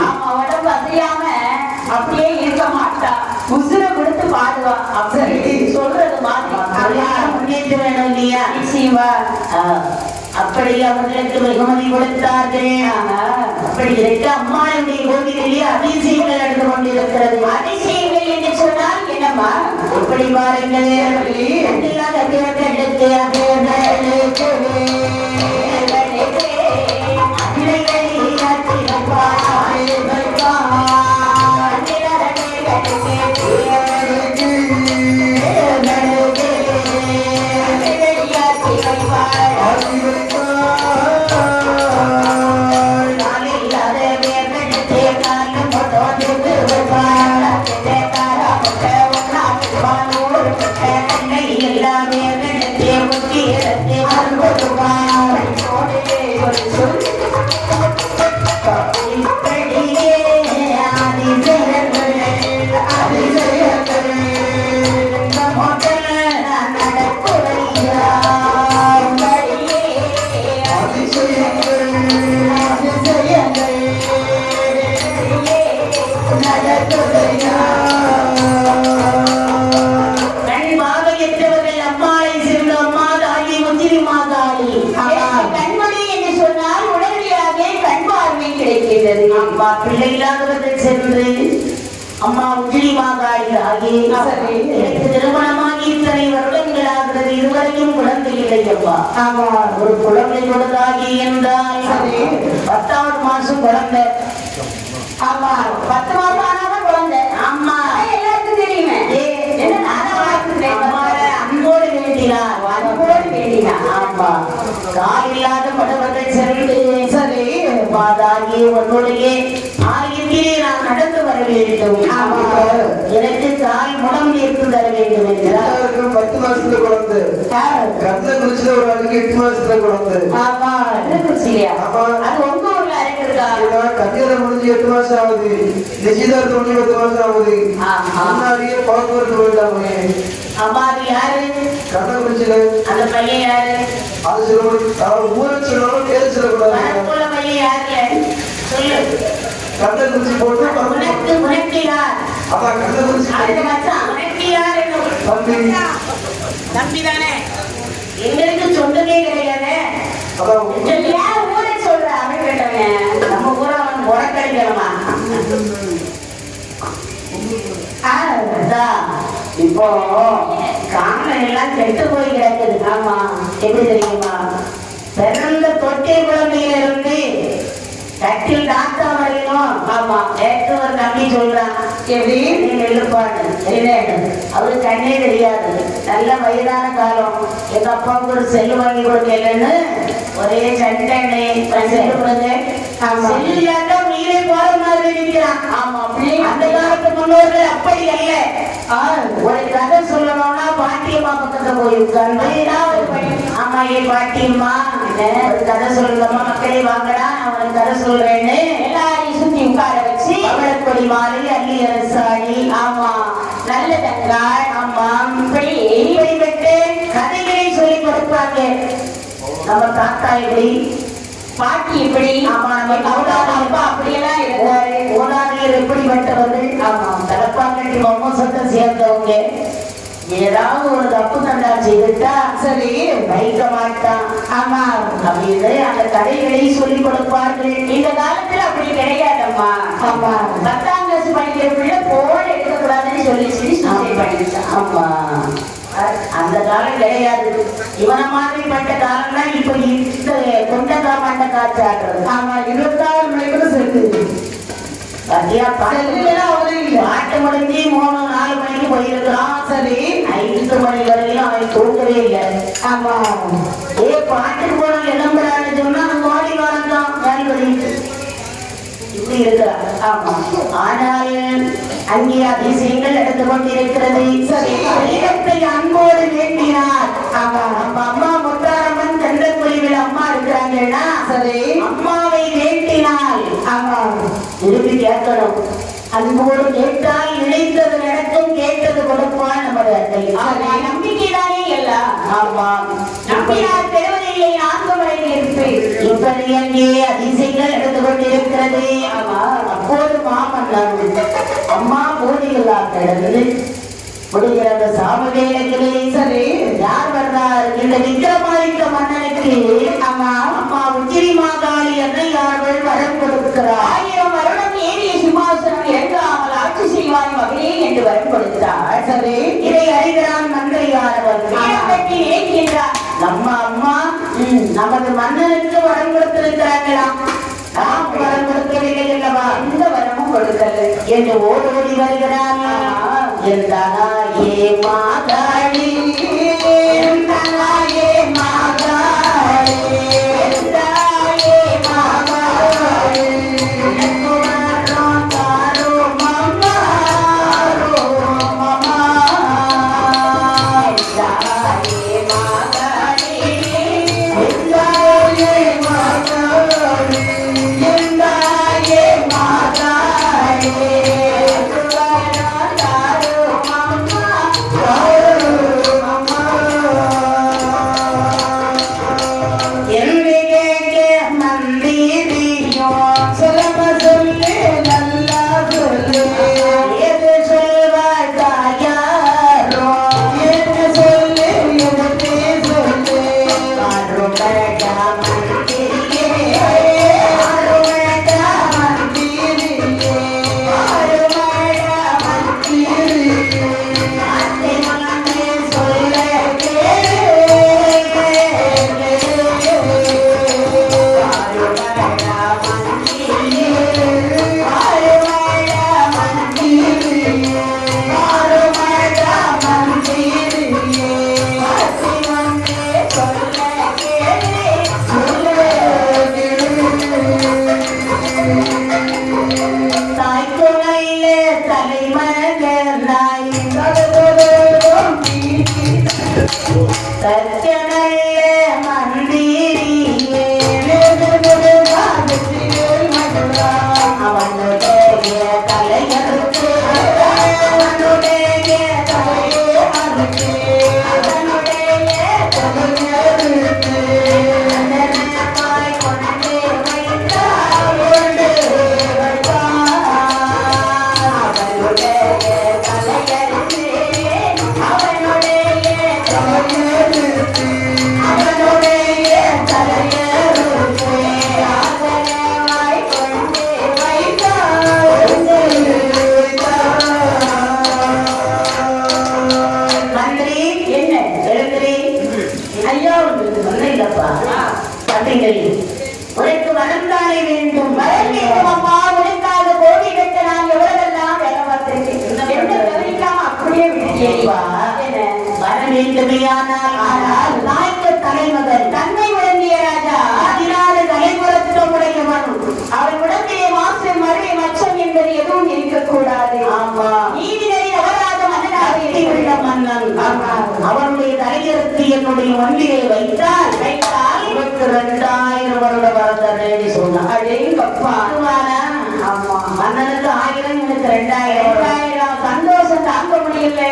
ஆமா உடம்பு அசையாம அப்படியே இருக்க மாட்டா. உசுர கொடுத்து பாடுவா. அப்படி சொல்றது மாதிரி முன்னேற்ற வேணும் இல்லையா? நிச்சயமா. அப்படி அவர்களுக்கு வெகுமதி கொடுத்தார்கள். அப்படி இருக்க அம்மாளுடைய கோவிலிலே அதிசயங்கள் நடந்து கொண்டிருக்கிறது. அதிசயங்கள் என்று சொன்னால் என்னம்மா? எப்படி பாருங்கள். பிள்ளை இல்லாதவர்கள் சென்று அம்மா உஜ்ஜினி மாகாளி ஆகி திருமணமாகி இத்தனை வருடங்களாகிறது. இதுவரையும் குழந்தை இல்லை அம்மா. ஒரு குழந்தை கொடுத்தாகி என்றால் 10வது மாசம் குழந்தை. ஆமா, 10 மாசம் ஆனாதான் குழந்தை. ஆமா, எல்லாருக்கும் தெரியுமே. அன்போடு வேண்டினார், அன்போடு வேண்டினார். ஆமா, கால் இல்லாத படவர்கள் சென்று சரி மாதாகி உன்னுடைய வர வேண்டும். எனக்கு தாய் முடம் ஏற்று தர வேண்டும் என்றார். 10 மாசத்துல குழந்தை கள்ளக்குறிச்சியில ஒரு ஆளுக்கு 8 மாசத்துல குழந்தை. ஆமா கள்ளக்குறிச்சியா? அது உங்க ஊர்ல இருக்கிறதா? கல்யாணம் முடிஞ்சு 8 மாசம் ஆகுது, நிச்சயதார்த்தம் முடிஞ்சு 10 மாசம் ஆகுது. முன்னாடியே போக்குவரத்து போயிட்டாங்க. அம்மா அது யாரு? கள்ளக்குறிச்சியில. அந்த பையன் யாரு? அது சொல்லணும், ஊரை சொல்லணும், பேரு சொல்லக்கூடாது. பையன் யாரு சொல்லு. கள்ளக்குறிச்சி போட்டு உனக்கு யார்? அதான் கள்ளக்குறிச்சி உனக்கு யார்? தம்பி தானே? எங்களுக்கு சொந்தமே கிடையாது. ஊரை சொல்ற அவன் கேட்டவன் நம்ம ஊரை அவன் உடக்கடிக்கணுமா? இப்போ காரணம் எல்லாம் கெட்டு போய் கிடக்குது. ஆமா எப்படி தெரியுமா? பிறந்த தொட்டே குழந்தையில இருந்து கட்டில் டாக்டர் வரையிலும். ஆமா நேற்று ஒரு தம்பி சொல்றான், எப்படி நெல்லுப்பாடு அவரு கண்ணே தெரியாது, நல்ல வயதான காலம். எங்க அப்பாவுக்கு ஒரு செல்லு வாங்கி கொடுக்கலன்னு ஒரே சண்டை. செல்லு கொடுங்க, செல்லு இல்லாட்டா உயிரை போற மாதிரி இருக்கிறான். ஆமா அந்த காலத்து முன்னோர்கள் அப்படி அல்ல. ஒரு கதை சொல்லணும்னா பாட்டியம்மா பக்கத்துல போய் உட்கார்ந்து, ஆமா ஏன் பாட்டியம்மா ஒரு கதை சொல்லணுமா, மக்களே வாங்கடா நான் ஒரு கதை சொல்றேன்னு எல்லாரையும் சுத்தி உட்கார வச்சு அவளக்கொடி மாலை அள்ளி அரசாணி, ஆமா நல்ல தங்காய், ஆமா இப்படி விட்டு கதைகளை சொல்லி கொடுப்பாங்க. நம்ம தாத்தா எப்படி, பாட்டி எப்படி, ஆமா நம்ம அப்பா அப்படியெல்லாம் இருக்காரு. ஓனாதிகள் எப்படிப்பட்டவர்கள், ஆமா தலப்பாக்கட்டி வம்சத்தை சேர்ந்தவங்க. ஏதாவது ஒரு தப்பு தண்டா செய்துட்டா சரி வைக்க மாட்டான். ஆமா அப்படின்னு அந்த கதைகளை சொல்லி கொடுப்பார்கள். இந்த காலத்துல அப்படி கிடையாதம்மா. ஆமா 10ஆம் கிளாஸ் படிக்கிற பிள்ளை போன் எடுக்கக்கூடாதுன்னு சொல்லி படிச்சான். ஆமா அந்த காலம் கிடையாது. இவன மாதிரி பட்ட காலம் தான் இப்ப இந்த கொண்ட காமாண்ட காட்சி ஆடுறது. ஆமா 26 மணிக்கு சேர்த்து பாட்டு முடிஞ்சு 3-4 மணிக்கு போயிருக்கிறான். சரி 5 மணி வரையிலும் அவன் தூக்கவே இல்லை. ஆமா பாட்டுக்கு போன எழும்புறான்னு சொன்னா நம்ம ஓடி வரலாம் வேல்வழி இப்படி இருக்கிறான். ஆமா ஆனால் அங்கே அதிசயங்கள் எடுத்து கொண்டிருக்கிறது. இடத்தை அன்போடு வேண்டினார். ஆமா நம்ம அம்மா முத்தாரம்மன் கண்டக்குழிவில் அம்மா இருக்கிறாங்கன்னா சரி அம்மாவை வேண்டினால் ஆமா திருப்பி கேட்கணும். அன்போடு கேட்டால் நினைத்தது நடக்கும், கேட்டது கொடுப்பான் நமது அட்டை. நம்பிக்கைதானே எல்லாம். ஆமா நம்பினார் பெறுவதில்லை, ஆத்மவரையில் இருப்பேன். இப்படி அங்கே அதிசயங்கள் எடுத்து கொண்டிருக்கிறது. ஆமா அப்போது மாமன் அம்மா போதிகளாக கிடந்தது. முடிகிற சாமவேளைகளே சரி யார் வர்றார்? இந்த விக்ரமாதித்த மன்னனுக்கு அம்மா அம்மா உச்சிரி மாகாளி அன்னையார்கள் வரம் கொடுக்கிறார். 1000 வருடம் ஏறிய சிம்மாசனம் இறங்காமல் ஆட்சி செய்வாய் மகளே என்று வரம் கொடுத்தார். சரி இதை அறிகிறான் மந்திரியானவர் கட்டி நினைக்கின்றார். நம்ம அம்மா நமது மன்னனுக்கு வரம் கொடுத்திருக்கிறார்களாம், நாம் வரம் கொடுக்கவில்லை அல்லவா, எந்த வரமும் கொடுக்கல என்று ஓடோடி வருகிறார். எந்தனாயே மாகாளி, எந்தனாயே மாகாளி, எந்தாயே மாகாளி, தாரோ மம்மா ரோ மம்மா, எந்தாயே மாகாளி, எந்தாயே மாகாளி, எந்தாயே மாகாளி, தாரோ மம்மா ரோ தாய்க்கு நல்ல தலைமகனாய் சத்திய நல்ல மந்திரியே அவனுடைய தலையறுத்து அவனுடைய தலையறுத்து அவனுடைய தலையறுத்து கொண்டு வைத்தார் அவனுடைய தலையறுத்து அவனுடைய தலையறுத்து அவனுடைய தலையறுத்து ஆதரவாய் கொண்டு மந்திரி என்ன எழுந்திரி ஐயா சொன்னீங்கப்பா அப்படிங்கிறீ உனக்கு வரம் தானே வேண்டும் வரம் வேண்டும் அம்மா உனக்காக கோடி கட்ட நான் எவ்வளவெல்லாம் வேலை பார்த்திருக்கேன் என்ன கவனிக்காம அப்படியே விடுவா வரம் வேண்டுமையானால் ஆனால் நாய்க்கு தலைமகன் தன்மை விளங்கிய ராஜா 16 தலைமுறத்துடையவன் அவன் உடம்பிலே மாசு மழை மச்சம் என்பது எதுவும் இருக்கக்கூடாது ஆமா நீதிநெறி அவராத மன்னனாக உள்ள மன்னன் அவனுடைய தலையெழுத்து என்னுடைய வண்டியை வைத்தால் 22,000 வருட வரதனை சொன்னான் அடேங்கப்பா ஆமா மன்னனுக்கு 1000 எனக்கு 2000 சந்தோஷம் தாங்க முடியல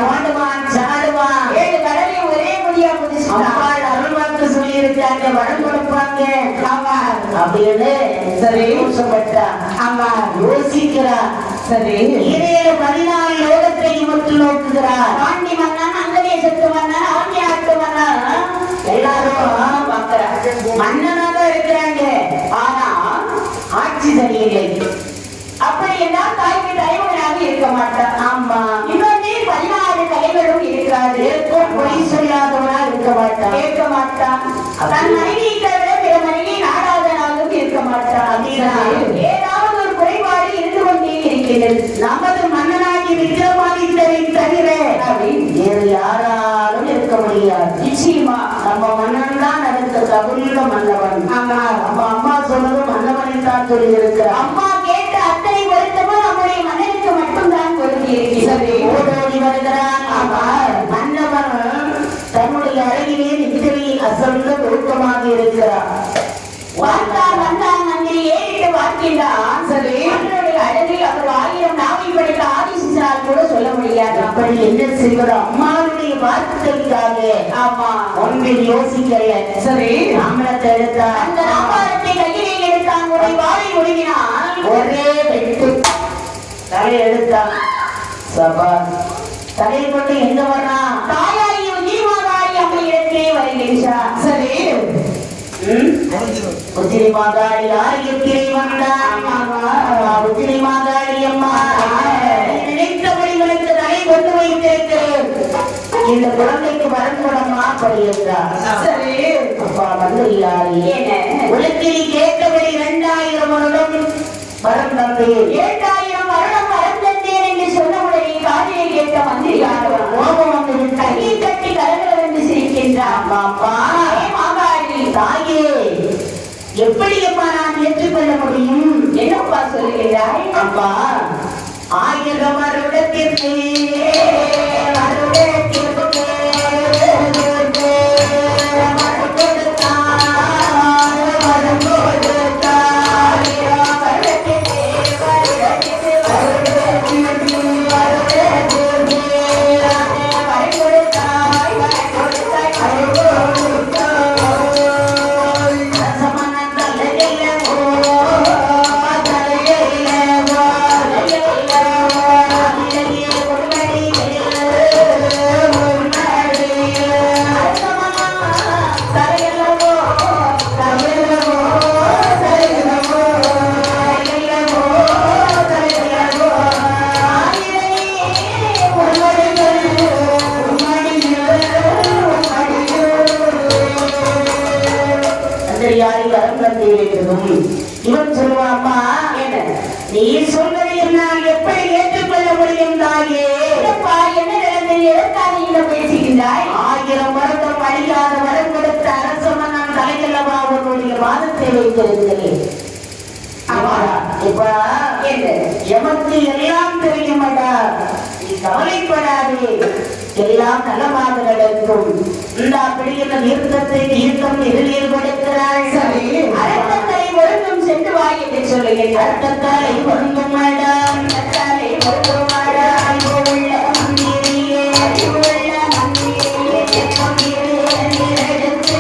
ஓடுவான் சாடுவான் 7 கடலையும் ஒரே முடியா புதிச்சுட்டான் அருள்வாக்கு சொல்லி இருக்காங்க வரம் கொடுப்பாங்க ஆமா அப்படின்னு சரி யோசப்பட்டா ஆமா யோசிக்கிறா சரி 14 லோகத்தை இவற்று நோக்குகிறார் பாண்டி மன்னன் அந்த தேசத்து மன்னன் அவன் நாட்டு மன்னன் எல்லாரும் பார்க்கிறாங்க மன்னனாக இருக்கிறாங்க ஆனா ஆட்சி சரியில்லை அப்படி என்றால் தாய்க்கு தலைவனாக இருக்க மாட்டான் ஆமா இன்னொன்று 16 தலைவரும் இருக்கிறார் இருக்கும் பொய் சொல்லாதவனா இருக்க மாட்டான் தன் மனைவியை தவிர பிற மனைவி நாடாதனாலும் இருக்க மாட்டான் ஏதாவது ஒரு குறைபாடு இருந்து கொண்டே இருக்கிறது நமது மன்னனாகி விக்ரமாதித்தரை தவிர வேறு யாராலும் இருக்க முடியாது நிச்சயமா நம்ம மன்னன் தான் அடுத்த தகுந்த மன்னவன் ஆமா நம்ம அம்மா சொன்னது மன்னவனை தான் சொல்லி இருக்கிறார் அம்மா கேட்ட அத்தனை வருத்தமும் நம்முடைய மன்னனுக்கு மட்டும்தான் பொருந்தி இருக்கிறது ஓடோடி வருகிறான் ஆமா மன்னவன் தன்னுடைய அழகிலே நித்திரை அசந்த ஒழுக்கமாக இருக்கிறார் வந்தான் மந்திரி ஏறிட்டு பார்க்கின்றான் சரி மன்னனுடைய அழகை அவர் 1000 நாவை படைத்த ஆதிசிசால் கூட சொல்ல முடியாது அப்படி என்ன செய்வது அம்மாவுடைய வார்த்தைக்காக ஆமா ஒன்றில் யோசிக்கிறேன் சரி ராமணத்தை எடுத்தான் அந்த ராமாயணத்தை கையிலே எடுத்தான் ஒரு வாளை ஒழுங்கினான் ஒரே வெட்டு தலையை எடுத்தான் சபா தலையை கொண்டு எங்க வர்றான் தாயாரி ஜீவாதாரி அம்மை இடத்திலே வருகின்றார் சரி உச்சிரி மாதாடி ஆரியத்திலே வந்தான் உச்சிரி மாதாடி அம்மா நினைத்தபடி உனக்கு தலை கொண்டு வைத்திருக்கிறேன் இந்த குழந்தைக்கு வரக்கூடமா அப்படி என்றார் சரி அப்பா மந்திரியாரி உனக்கு நீ கேட்டபடி 2000 வருடம் வரம் தந்தேன் 2000 வருடம் வரம் தந்தேன் என்று சொன்னவுடனே காதிலே கேட்ட மந்திரியார் கோபம் வந்து கையை கட்டி கலங்கள் வந்து சிரிக்கின்றார் பாப்பா தாயே எப்படி அம்மா நான் ஏற்றுக்கொள்ள முடியும் என்னப்பா சொல்லுகிறாய் அப்பா 1000 வருடத்திற்கு இவன் சொல்லுவாப்பா நீ சொல்வதை என்னால் எப்படி ஏற்றுக்கொள்ள முடியும் தாயே என்ன நிலைமையில் எதற்காக பேசுகின்றாய் 1000 வருடம் அழியாத வரம் கொடுத்த அரசமன் நான் தலையல்லவா அவனுடைய வாதத்தை வைத்திருக்கிறேன் இப்ப எமக்கு எல்லாம் தெரியுமாடா, நீ கவலைப்படாதே, எல்லாம் நலமாக நடக்கும். இந்த அப்படிங்கிற தீர்க்கத்தை தீர்க்கம் எதிரில் கொடுக்கிறாள். சரி, அரக்கத்தை ஒழுங்கும் சென்று வாய் என்று சொல்லுங்கள். அரக்கத்தாலை ஒழுங்கும் மேடம், அரக்கத்தாலை ஒழுங்கும் மேடம். அறிவுள்ள மந்திரியே, அறிவுள்ள மந்திரியே, எடுத்து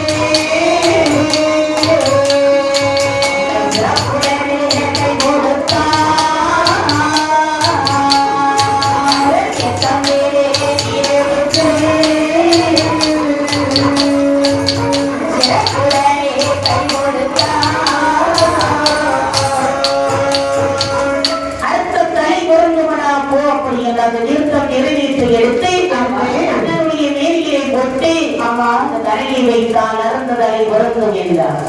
வைத்தால் அறந்த தலை வருந்தும் என்றார்.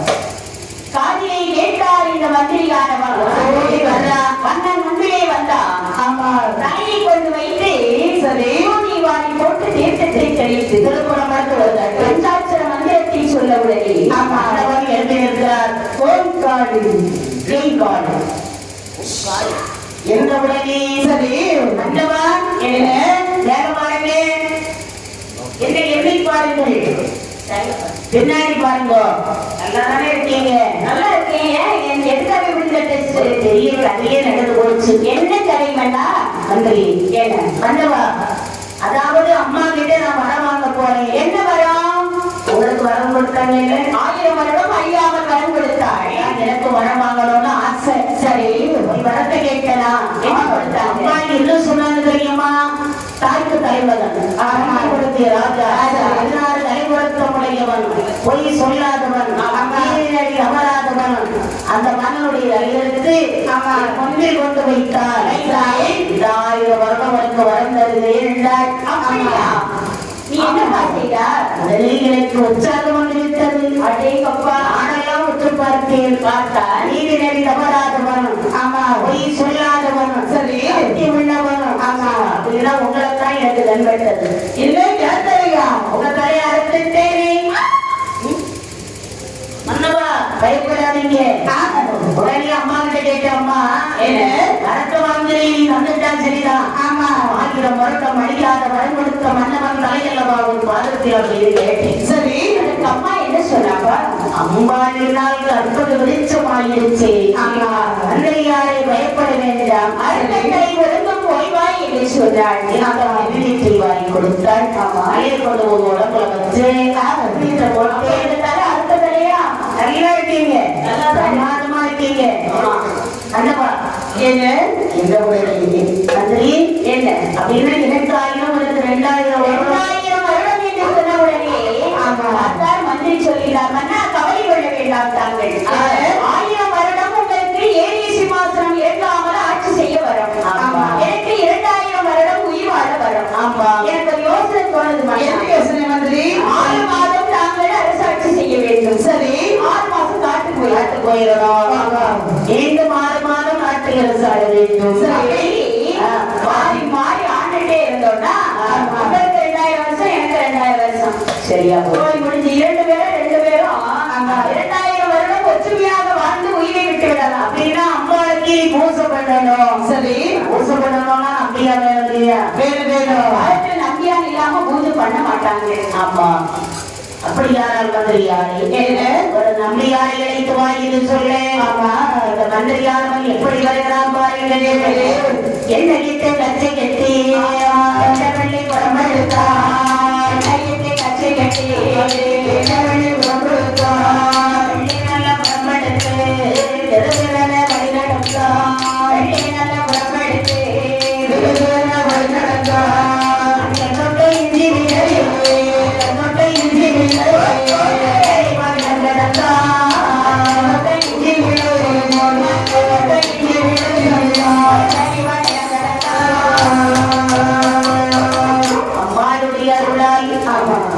காதியை கேட்டார் இந்த மந்திரியானவன். மன்னன் முன்பிலே வந்தான். தலையை கொண்டு வைத்து வாரி போட்டு தீர்த்தத்தை தெளித்து திருப்புறம் வந்து வருகிறார். பஞ்சாட்சர மந்திரத்தை சொல்ல உடனே அவன் எழுந்திருக்கிறார். என்ற உடனே சரி மன்னவா என்ன வேகமானே என்னை எண்ணி பாருங்கள், பின்னாடி பாருங்க, நல்லா தானே இருக்கீங்க, நல்லா இருக்கீங்க. என் எதுக்காக தெரியல, அதையே நடந்து போச்சு. என்ன தெரியுமல்லா மந்திரி என்ன மன்னவா, அதாவது அம்மா கிட்ட நான் வரம் வாங்க போறேன். என்ன வரம்? உங்களுக்கு வரம் கொடுத்தாங்க, 1000 வருடம் அறியாமல் வரம் கொடுத்தாள். எனக்கு வரம் வாங்கணும்னு ஆசை. சரி, வரத்தை கேட்கலாம். என்ன கொடுத்தாங்க? அம்மா என்ன சொன்னாங்க தெரியுமா? தாய்க்கு தலைவன், ராஜா 16 தலைமுறைத்தமுடையவன், பொய் சொல்லாதவன், அமராதவன். அந்த மன்னனுடைய தலைவருக்கு முன்பில் கொண்டு வைத்தார். 1000 வருடம் வரைக்கும் வளர்ந்தது. நீ என்ன செய்தார்? எனக்கு உற்சாகம் வந்துவிட்டது. அதே கப்பா ஆணையெல்லாம் உற்று பார்த்தேன். பார்த்தா நீதி நெறி தவறாதவன், ஆமா, பொய் சொல்லாதவன், சரி உள்ளவன், ஆமா, அப்படின்னா உங்களைத்தான் எனக்கு நண்பட்டது. இல்லை கேட்கலையா? உங்க தலையை அறுத்துட்டேனே. மன்னவா பயப்படாதீங்க. உடனே அம்மா கிட்ட கேட்ட, அம்மா என்ன வரட்டு வாங்கி வந்துட்டா சரிதான். ஆமா, 1000 வருடம் அடிக்காத வரம் கொடுத்த மன்னவன் தலையல்லவா ஒரு பாதத்தில் அப்படின்னு கேட்டேன். சரி, எனக்கு அம்மா என்ன சொன்னாப்பா? அம்பாளினால் அற்புத வெளிச்சமாயிருச்சு. ஆமா, அன்னையாரை பயப்பட வேண்டாம், அரண்மனை ஒழுங்கும் ஓய்வாய் என்று சொன்னாள். வீட்டை வாங்கி கொடுத்தாள். ஆமா, அலையை கொண்டு ஒரு உடம்புல வச்சு வீட்டை போட்டு அடுத்த தலையா நல்லா இருக்கீங்க, நல்லா பிரமாதமா இருக்கீங்க. அண்ணப்பா என்ன எந்த மந்திரி என்ன அப்படின்னா 2000 உனக்கு 2000 வருடம் என்று சொன்ன உடனே பார்த்தால் மந்திரி சொல்லிடலாமன்னா கவலை கொள்ள வேண்டாம். தாங்கள் 1000 வருடம் உங்களுக்கு ஏரிய சிம்மாசனம் ஏற்காமல் ஆட்சி செய்ய வரும். எனக்கு 2000 வருடம் உயிர் வாழ வரும். ஆமா, எனக்கு ஒரு யோசனை தோணுது. யோசனை மந்திரி, 6 மாதம் தாங்கள் அரசாட்சி செய்ய வேண்டும். சரி, 6 மாசம் காட்டு போயிடணும். மீண்டும் 6 மாதம் நாட்டுக்கு அரசாட வேண்டும். மாறி மாறி ஆண்டுட்டே இருந்தோம்னா உங்களுக்கு 2000 வருஷம், எனக்கு 2000 வருஷம். சரியா போய் முடிஞ்சு 2 பேரும் 2000 வருடம் ஒற்றுமையாக வாழ்ந்து உயிரை விட்டு விடலாம். அப்படின்னா அம்மாவுக்கு பூசை பண்ணணும். சரி, பூசை பண்ணணும்னா நம்பியா வேணும் இல்லையா? வேணும். அடுத்து நம்பியான் இல்லாம பூஜை பண்ண மாட்டாங்க. ஆமா, அப்படி யாரால் மந்திரியாரை ஒரு நம்பியாரை அழைத்து வாங்கிட்டு சொல்ல. ஆமா, இந்த மந்திரியாரவன் எப்படி வருகிறான் பாருங்கள். என்ன கிட்ட கச்சை கட்டி வெள்ளை குழம்பு எடுத்தான், கச்சை கட்டி வெள்ளை குழம்பு எடுத்தான், நல்ல குழம்பு எடுத்து வழி நடத்தான், நல்ல குழம்பு எடுத்து வழி நடத்தான். இஞ்சி அம்மாளுடைய அருளால்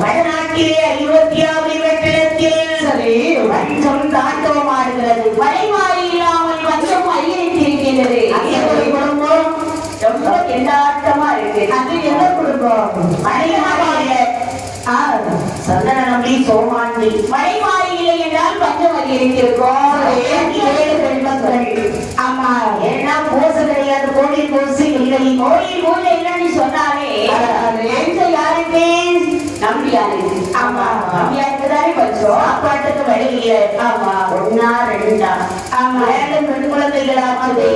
வடநாட்டிலே 50ஆவது வெற்றிடத்தில் சரி வஞ்சம் தாண்டவம் ஆடுகிறது. மலைமாறி இல்லாமல் வஞ்சம் அதிகரித்திருக்கின்றது. குடும்பம் ரொம்ப எண்டாட்டமா இருக்கு. அது என்ன குடும்பம்? மலைமாறியில சந்தன நம்பி சோமாண்டி. மலைமாறி இல்லை என்றால் பஞ்சம் இருக்கோம் 7 பெண் மக்கள். ஆமா ஏன்னா பூசை கிடையாது, கோவில் பூசை இல்லை. கோவில் பூஜை இல்லைன்னு சொன்னாலே யாருக்கு நம்பியாருக்கு. ஆமா நம்பியாருக்கு தானே பஞ்சம், சாப்பாட்டுக்கு வழி இல்லை. ஆமா 1 2 ஆமா 7 பெண் குழந்தைகளா 5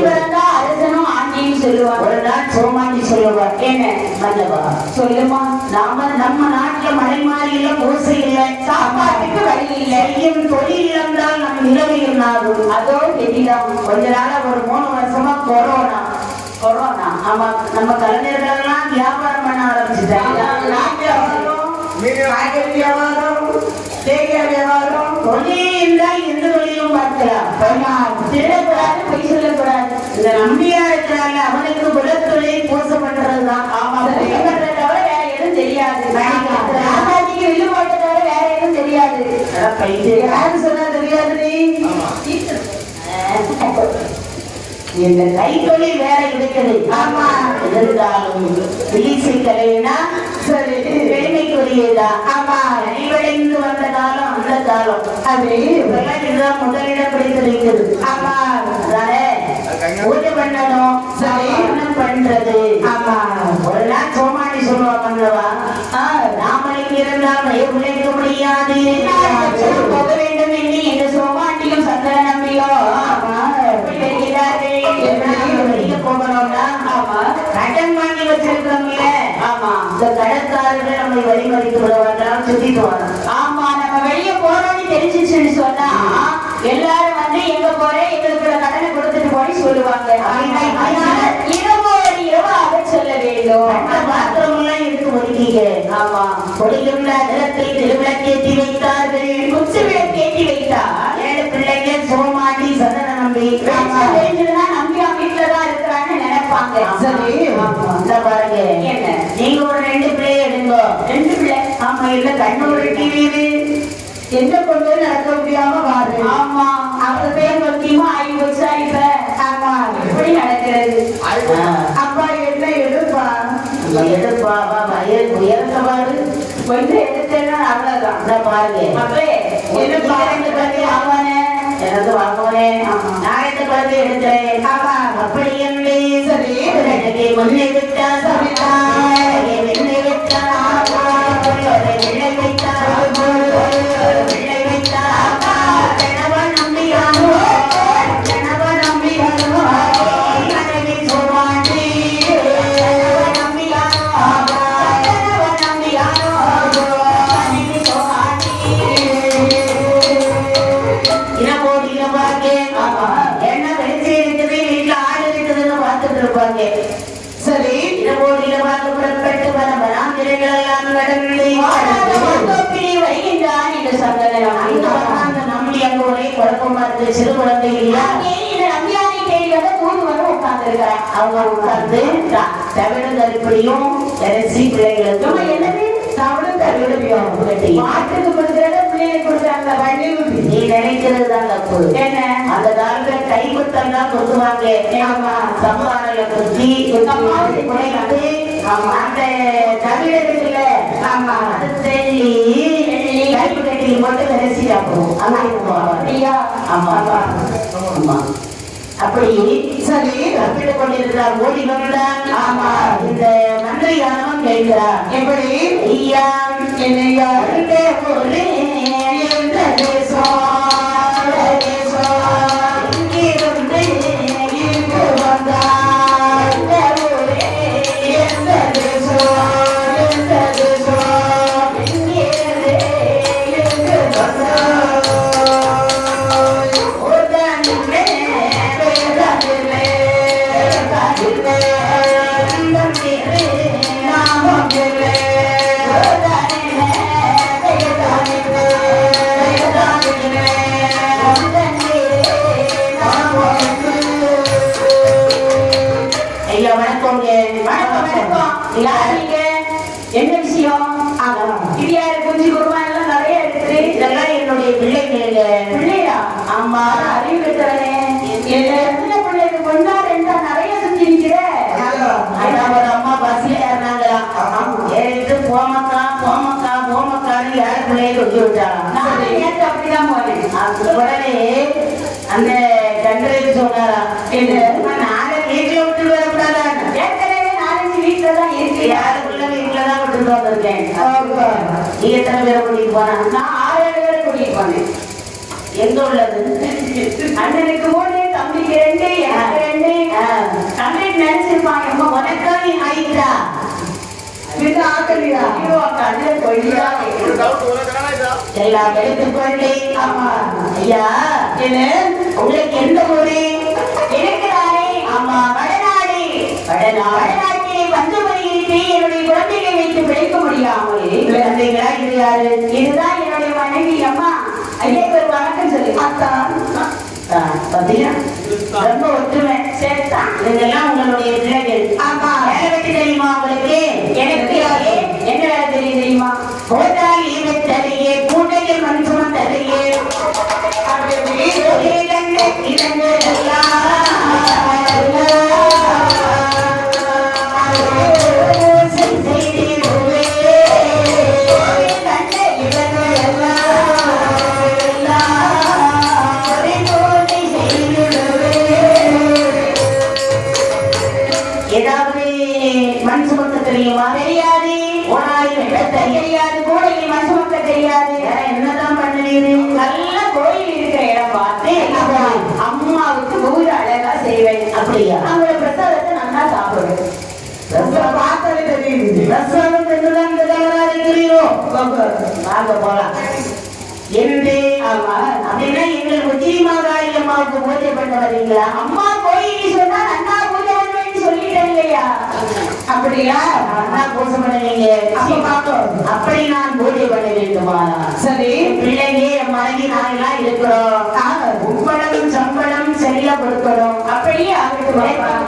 பிறந்தா அரசனும் ஆண்டியும் சொல்லுவாங்க. ஒரு நாள் சோமாண்டி சொல்லுவார். என்ன மல்லவா சொல்லுமா, நம்ம நாட்டுல மழை மாறியில பூசை இல்லை, சாப்பாட்டுக்கு வழி இல்லை, செய்யும் தொழில் இருந்தால் நம்ம நிலைமை இருந்தாலும் அதோ தெரியும். கொஞ்ச நாள ஒரு 3 வருஷமா கொரோனா ஆமா நம்ம கலைஞர்கள் எல்லாம் வியாபாரம் பண்ண ஆரம்பிச்சுட்டாங்க. தொழில் இருந்தால் எந்த தொழிலும் பார்க்கலாம். திருடக்கூடாது, பொய் சொல்லக்கூடாது. இந்த நம்பியா இருக்கிறாங்க அவனுக்கு குலத்தொழில் பூசை பண்றதுதான். ஆமா தவிர வேற எதுவும் தெரியாது. வில்லு போட்ட தவிர வேற எதுவும் தெரியாது. யாரு சொன்னா தெரியாது. இந்த கைத்தொழில் வேற இருக்குது. ஆமா இருந்தாலும் விழிசை கலைனா சரி பெருமைக்குரியதான். ஆமா அறிவடைந்து வந்த காலம் அந்த காலம். அது இதுதான் முதலிடம் பிடித்திருக்கிறது. ஆமா அதானே பூஜை பண்ணணும். சரி என்ன பண்றது? ஆமா ஒரு நாள் சோமாடி சொல்லுவா பண்ணவா, நாமளுக்கு இருந்தால் உழைக்க முடியாது, போக வேண்டும் என்று எங்க சோமாட்டியும் சந்திர நம்பியோ போகணும்னா ஆமா கடன் வாங்கி வச்சிருக்கிறோம்ல. ஆமா இந்த கடற்காரர்கள் நம்மை வழிமறித்து விடுவார்கள், சுத்திட்டு வரோம். ஆமா நம்ம வெளியே போறோம்னு தெரிஞ்சிச்சுன்னு சொன்னா எல்லாரும் வந்து எங்க போறேன் எங்களுக்கு கடனை கொடுத்துட்டு போய் சொல்லுவாங்க. இரவாக சொல்ல வேண்டும். பாத்திரம் எல்லாம் எடுத்து ஒதுக்கிங்க. ஆமா கொடியுள்ள நிலத்தை திருவிளக்கேற்றி வைத்தார்கள். குச்சி விளக்கேற்றி வைத்தார் 7 பிள்ளைங்க சோமாடி சந்தன நம்பி. நம்பியா வீட்டுலதான் இருக்கிறான்னு நினைப்பாங்க. சரி இந்த பாருங்க என்ன நீங்க ஒரு 2 பிள்ளைய எடுங்க. 2 பிள்ளை ஆமா இல்ல கண்ணூர் டிவி என்ன கொண்டு நடக்க முடியாம வாரு. ஆமா அவங்க பேர் முக்கியமா ஆகி வச்சா இப்ப. ஆமா எப்படி நடக்கிறது? அப்பா என்ன எடுப்பா உயர்ந்தவாடு கொஞ்சம் எடுத்தேன்னா அவ்வளவுதான். பாருங்க என்ன பாருங்க ஆவானே எனக்கு வாங்குவனே நான் இந்த குழந்தை எடுக்கிறேன். ஆமா அப்படி என்று சரி முன்னை விட்டா சவிதா வெண்ணை விட்டா வெள்ளை வைத்தா வெள்ளை வைத்தா கணவன் நம்பியானோ கணவன் நம்பியானோ கணவி சோமாண்டி கணவன் நம்பியானோ கணவன் நம்பியானோ கணவி சோமாண்டி என்ன வெளிச்சு இருக்குது வீட்டுல ஆடு இருக்குதுன்னு பார்த்துட்டு இருப்பாங்க. சரி இரவோடு இரவாக புறப்பட்டு வர வராந்திரைகள் எல்லாம் கடந்து வருகின்றான் என்று சந்தனம். அந்த நம்பி அங்க ஒரே குழப்பமா இருக்கு. சிறு குழந்தை இல்லையா நம்பியானை தேடி வந்து கூடு வர உட்கார்ந்து இருக்கிறான். அவங்க உட்கார்ந்து தமிழ் கருப்படியும் அரிசி பிள்ளைகளுக்கும் என்னது தமிழும் கருப்படியும் மாட்டுக்கு கொடுக்கறத பிள்ளைகளுக்கு கொடுக்குறாங்க. வண்டி நீ நினைக்கிறது தான் தப்பு. என்ன அந்த காலத்துல கை குத்தம் தான் கொடுக்குவாங்க. ஆமா சம்பாறையில குத்தி குறைந்து அந்த தமிழகத்துல ஆமா அது தெள்ளி கருப்பு கட்டியில் போட்டு விரசி சாப்பிடுவோம். அப்படியா? ஆமா ஆமா அப்படி சரி கப்பிட்டு கொண்டிருக்கிறார். ஓடி வந்தார். ஆமா இந்த மந்திரி கணவன் கேட்கிறார். எப்படி ஐயா என்னையா ஒரு எந்த தேசம் இங்கிருந்து இங்கு வந்தார். இந்த ஊரே எந்த தேசம் எந்த தேசம் இங்கிருந்து இங்கு வந்தார். என்ன விஷயம்? இது யாரு குஞ்சு குருமா எல்லாம் நிறைய இருக்குது. இதெல்லாம் என்னுடைய பிள்ளைங்க. பிள்ளையா? ஆமா அறிவு பெற்றவனே. எத்தனை பிள்ளைங்க கொண்டா 2 நிறைய சுத்தி நிக்கிற. ஒரு அம்மா பஸ்ல ஏறினாங்களாம். ஏறிட்டு போமக்கா போமக்கா போமக்கான்னு 7 பிள்ளைய கொண்டு விட்டாங்க. நாளை வீட்டுல விட்டு வரக்கூடாது. ஏற்கனவே 4 வீட்டுல தான் இருக்கு. யாருக்குள்ள வீட்டுலதான் விட்டுட்டு வந்திருக்கேன். நீ எத்தனை பேரை கூட்டிட்டு போன? நான் 6-7 பேரை கூட்டிட்டு போனேன். எங்க உள்ளது? அண்ணனுக்கு 3, தம்பிக்கு 2, எனக்கு 2. தம்பி நினைச்சிருப்பாங்க அம்மா உனக்கா நீ ஆயிட்டா வீட்டு ஆக்கலையா? ஐயோ கண்ணு கொய்யா எல்லாம் எடுத்துக்கொண்டே. ஆமா ஐயா, என்ன உங்களுக்கு எந்த ஊரு? எனக்கு தானே. ஆமா, வடநாடு. வடநாட்டிலே வந்து வருகிறேன். என்னுடைய குழந்தைகளை வைத்து பிழைக்க முடியாமல் குழந்தைகளா? இது யாரு? இதுதான் என்னுடைய மனைவி. அம்மா ஐயாக்கு ஒரு வணக்கம் சொல்லு. அத்தான் பாத்தீங்கன்னா ரொம்ப ஒற்றுமை. சேர்த்தான். இதெல்லாம் உங்களுடைய பிள்ளைகள். ஆமா. வேலை வெட்டி தெரியுமா உங்களுக்கு? எனக்கு என்ன வேலை தெரியும் தெரியுமா? கோட்டால் ஈவத்தலையே கூட்டையில் மண் சுமந்தலையே ஏதாவது மண் சுமக்க தெரியுமா? தெரியாது. தெரியாது. கோயிலில் மண் சுமக்க தெரியாது. என்னதான் பண்ணுவீரு? நல்ல கோயில் இருக்கிற இடம் பார்த்து அம்மாவுக்கு ஊர் அழகா செய்வேன். அப்படியா? அவங்களோட பிரசாதத்தை நல்லா சாப்பிடுவேன். பார்த்தாலே தெரியுது. பிரசாதம் என்றுதான் இந்த தவறாக இருக்கிறீரோ? வாங்க போலாம். என்று அப்படின்னா எங்களுக்கு உச்சிரி மாதாரி அம்மாவுக்கு பூஜை பண்ண வரீங்களா? அம்மா கோயில் சொன்னா நல்லா பூஜை பண்ணுவேன்னு சொல்லிட்டேன் இல்லையா? அப்படியா? நான் பூஜை பண்ணுவீங்க. அப்படி நான் பூஜை பண்ண வேண்டுமா? சரி. பிள்ளைங்க என் மனைவி நாங்கெல்லாம் இருக்கிறோம். உப்பளம் சம்பளம் சரியா கொடுக்கணும். அப்படியே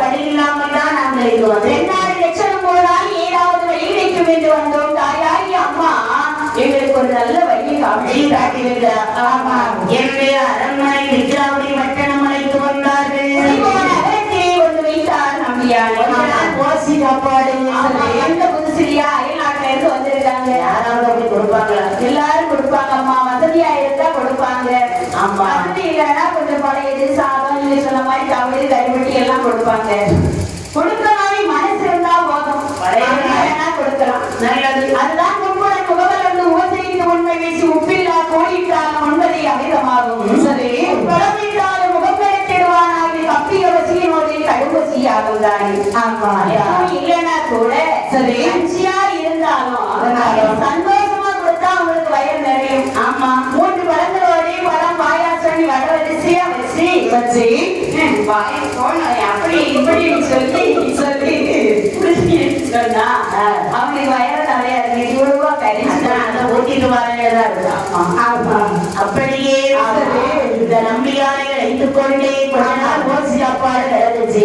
வழி இல்லாமல் தான் நாங்கள் இருக்கிறோம். 2 லட்சம் போனால் ஏதாவது வழி வைக்க வேண்டும் வந்தோம். தாயாகி அம்மா எங்களுக்கு ஒரு நல்ல வழி காட்டியிருக்க. ஆமா, என்னுடைய அரண்மனை விஜயாவுடைய வட்டணமலைக்கு வந்தார்கள். ஒன்று வைத்தார் நம்பியார். ஓசி சாப்பாடு எந்த புதுசிலியா அயல்நாட்டுல இருந்து வந்திருக்காங்க. யாராவது அப்படி கொடுப்பாங்களா? எல்லாரும் கொடுப்பாங்க. அம்மா வசதியா இருந்தா கொடுப்பாங்க. ஆமா. வசதி இல்லைன்னா கொஞ்சம் பழையது சாதம் நீங்க சொன்ன மாதிரி தவிர கறிவட்டி எல்லாம் கொடுப்பாங்க. கொடுக்க மாதிரி மனசு இருந்தா போதும். பழைய கொடுக்கலாம். நல்லது. அதுதான் முன்புற முகவலர்ந்து ஓசைக்கு உண்மை பேசி உப்பில்லா கோயிட்டாலும் உண்பதை அமிர்தமாகும். சரி. பழமிட்டாலும் முகப்பெருத்திடுவானாகி கப்பிய வசியினோதை கடுவசியாகும் தானே. ஆமா. இல்லைன்னா கூட சரி அஞ்சியா இருந்தாலும் சந்தோஷமா கொடுத்தா அவங்களுக்கு வயல் நிறையும். ஆமா. 3 பழங்களோடே பழம் பாயாசம் வட வரிசையா வச்சு அப்படி இப்படி சொல்லி சொல்லி சொன்னா அவங்களுக்கு வயல நிறைய இருக்கு. 20 ரூபாய் கழிச்சு அதை ஊட்டிட்டு வரதான் இருக்கு. அப்படியே இந்த நம்பியாரை வைத்துக் கொண்டே கொஞ்ச நாள் ஓசி சாப்பாடு நடந்துச்சு.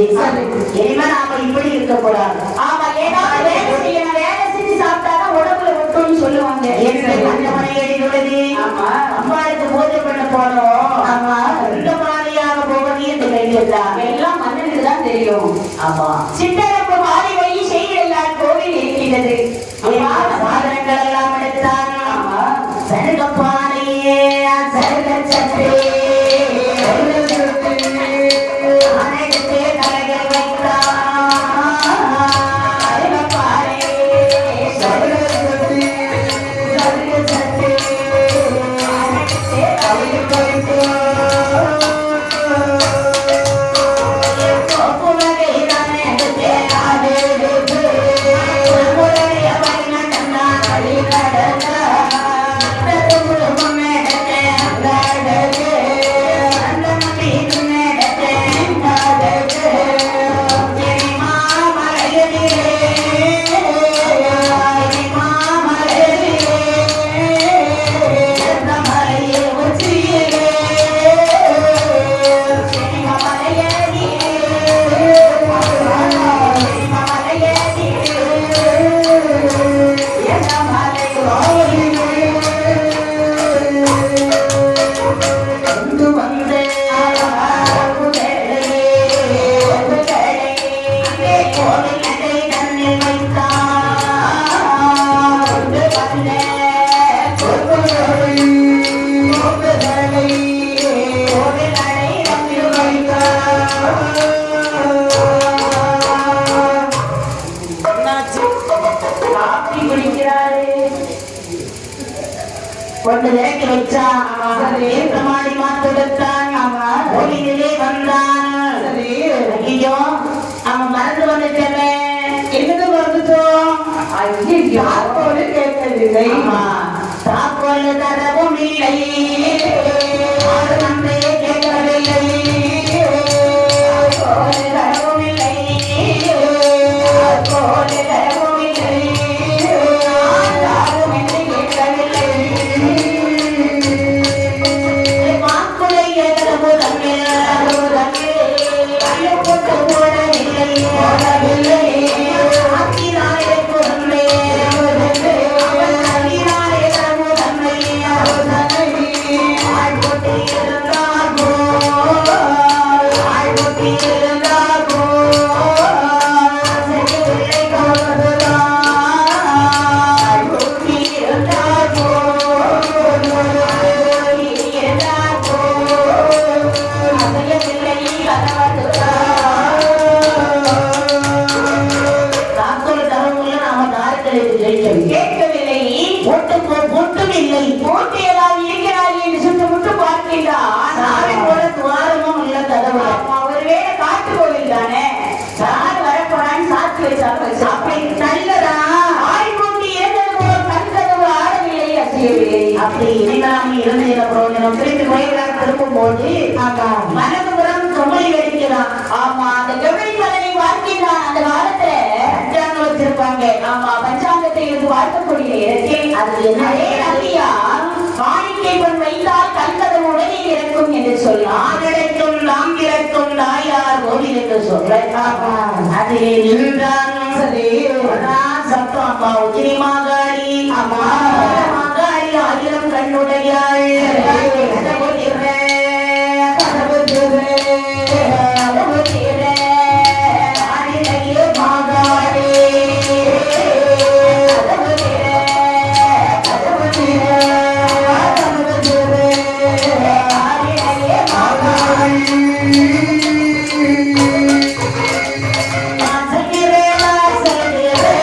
இனிமே நாம இப்படி இருக்க கூடாது. ஆமா, ஏதாவது வேலை செய்யணும். வேலை செஞ்சு சாப்பிட்டாதான் உடம்புல ஒட்டும்னு சொல்லுவாங்க. ஆமா, அம்மாவுக்கு பூஜை பண்ண போனோம். ஆமா, இந்த மாதிரியாக போவது என்று கேட்கிறார். எல்லாம் மன்னனுக்கு தான் தெரியும். ஆமா, சித்தரப்பு மாறி வை செய்யலாம் கோவில் இருக்கிறது. சாதனங்கள் எல்லாம் எடுத்தார். சருகப்பானையே சருக சற்றே அனைத்து கலைகள் வைத்தார். கோவில் அடை இறக்கி வச்சான். ஏற்றமாடி மாத்தெடுத்தான். கோவிலே வந்தான். ஐயோ அவன் மறந்து வந்துட்டமே. என்னது மறந்துட்டோம்? தாக்கோல் கேட்கவில்லை. தாக்கோல் தரவும் இல்லை. நன்றே கேட்கவில்லை. தரவும் இல்லை. தாக்கோல் தரவும் இல்லை. யாரும் என்னை கேட்கவில்லை. வாக்குலை ஏதோ தம்மே போட்டு போடவில்லை. போடவில்லை. ஆக்கினாலே பொருளே அவன் அகினாலே தமு தன்னை ஆழ்பொட்டி இருந்தாகோ ஆழ்பொட்டி இருந்தாகோ செய்யவில்லை காவதுதான் ஆழ்பொட்டி இருந்தாகோ இருந்தாகோ அசையவில்லை கதவதுதான். தாக்கோல் தரவுள்ள நாம தாரங்களுக்கு கேட்கவில்லை. ஒட்டும் இல்லை. போட்டு ஏதாவது இருக்கிறார் என்று சுட்டு முட்டு பார்க்கின்றான். சாவி போல துவாரமும் உள்ள கதவு. ஒருவேளை காட்டு கோவில் தானே. சார் வரப்போறான்னு சாத்தி வச்சாங்க. அப்படி நல்லதா ஆடிக்கொண்டு இருந்தது போல கண் கதவு ஆடவில்லை, அசையவில்லை. அப்படி இல்லாம இருந்த புரோஜனம் திரும்பி கோயிலாக திரும்பும் போது மனதுபுறம் தொங்கலி வெடிக்கிறான். ஆமா, அந்த கெவழி மலனை பார்க்கின்றான். அந்த காலத்துல பஞ்சாங்கம் வச்சிருப்பாங்க. ஆமா, பஞ்சாங்கத்தை இருந்து பார்க்கக்கூடிய இடத்தில் அது என்னே அறியா காணிக்கை பொன் வைத்தால் கல்கதவு உடனே இறக்கும் என்று சொல்லாம். கிடைக்கும் நாம் இறக்கும் நாயார் கோவில் என்று சொல்ற. அதிலே நின்றான். சரி சத்தம் அம்மா உச்சினி மாகாளி. அம்மா மாகாளி ஆயிரம் கண்ணுடையாள். கதவு திற கதவு திற கதவு திற ஆடினையே மாகாளி. கதவு திற கதவு திற கதவு திற ஆடினையே மாகாளி. வாசகிரே வாசகிரே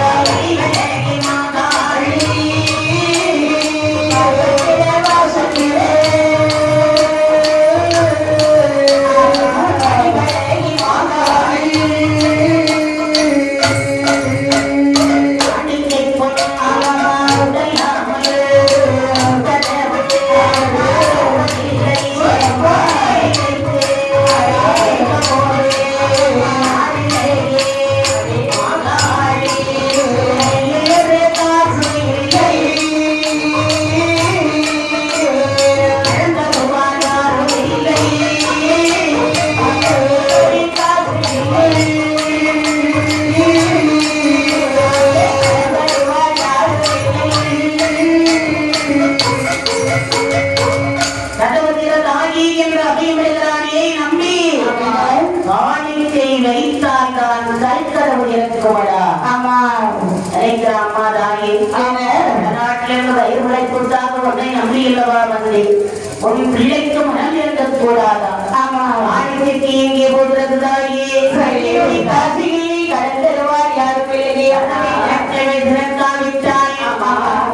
ஆடினையே மாகாளி. வாசகிரே வாசகிரே ஆடினையே மாகாளி. அடிக்கை பொன்னாலமா உடையாமல் கதவு கதவதிரதாகி என்ற அபிமனிதராணியை நம்பி காணிக்கை வைத்தால் தான் கல்கதவு இறக்குமடா. ஆமா நினைக்கிற அம்மா தாயே, நாட்டிலிருந்து வயிறு உழைப்புக்காக உன்னை நம்பி இல்லவா வந்து உன் பிள்ளைக்கு மனம் இருக்கக்கூடாதா? ஆமா, காணிக்கைக்கு எங்கே போகிறது தாயே? காசியை கடந்தருவார் யாரும் இல்லையே. திறக்காவிட்டாய்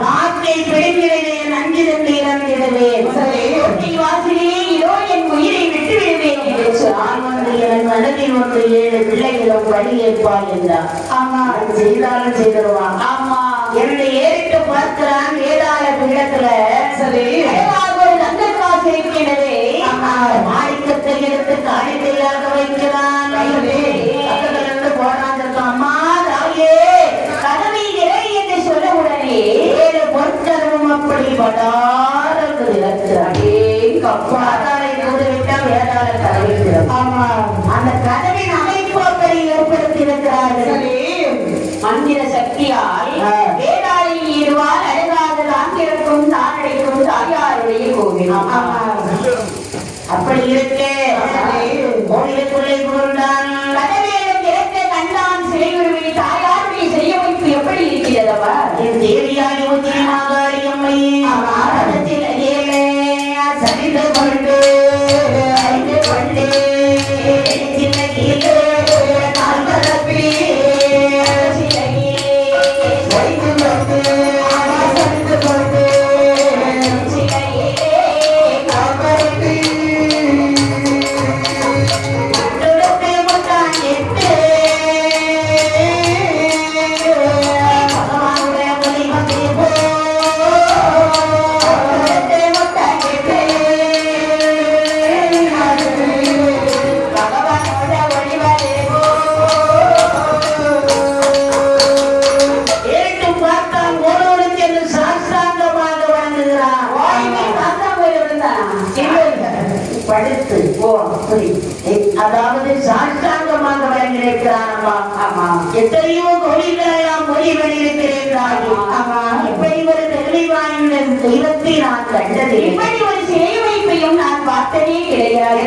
நாட்டை பிடிக்கிறதே நஞ்சிருந்து இறந்திடுவேன். வாசிலே இதோ என் உயிரை விட்டு விடுவேன் என்று சொன்னான். என் மனதில் ஒன்று 7 பிள்ளைகளும் படி ஏற்பாள் என்றார். ஆமா, செய்தாலும் செய்திருவான். ஆமா, என்னை ஏறிட்டு பார்க்கிறான் வேதாள பீடத்துல. சரி, ஒரு நந்த காசு இருக்கிறதே. மாணிக்கத்தை எடுத்து காணிக்கையாக வைக்கிறான். போனான். அம்மா தாயே கதவை இறை என்று சொல்ல உடனே 7 பொற்கதவும் அப்படி படாரது இறக்கிறானே. கப்பாதாரை கூறிவிட்டால் வேதாள கதவை திறக்கும். ஆமா, அந்த கதவின் அமைப்பு அப்படி ஏற்படுத்தியிருக்கிறார்கள். மந்திர சக்தியால் வேதாளை ஈடுவால் அழகாததான் திறக்கும் தானடைக்கும் தாயாருடைய கோவில். அப்படி இருக்கே கோவிலுக்குள்ளே புகுந்தான். கதவேலும் திறக்க கண்டான் சிலை உருவி. தாயாருடைய செய்ய வைப்பு எப்படி இருக்கிறதவா? என் தேவியாய் உச்சியமாக அம்மை ஏழே சரிந்து கொண்டு அறிந்து கொண்டு சிலையிலே கால் பரப்பி சிலையிலே வைத்து கொண்டு படுத்து அதாவது சாஷ்டாங்கமாக வழங்கி இருக்கிறானம்மா. ஆமா, எத்தனையோ கோயில்கள் எல்லாம் போய் வெளியிருக்கிறேன். ஆமா, இப்படி ஒரு தெளிவை வாய்ந்த தெய்வத்தை நான் கண்டது. இப்படி ஒரு சிலை வைப்பையும் நான் பார்த்ததே கிடையாது.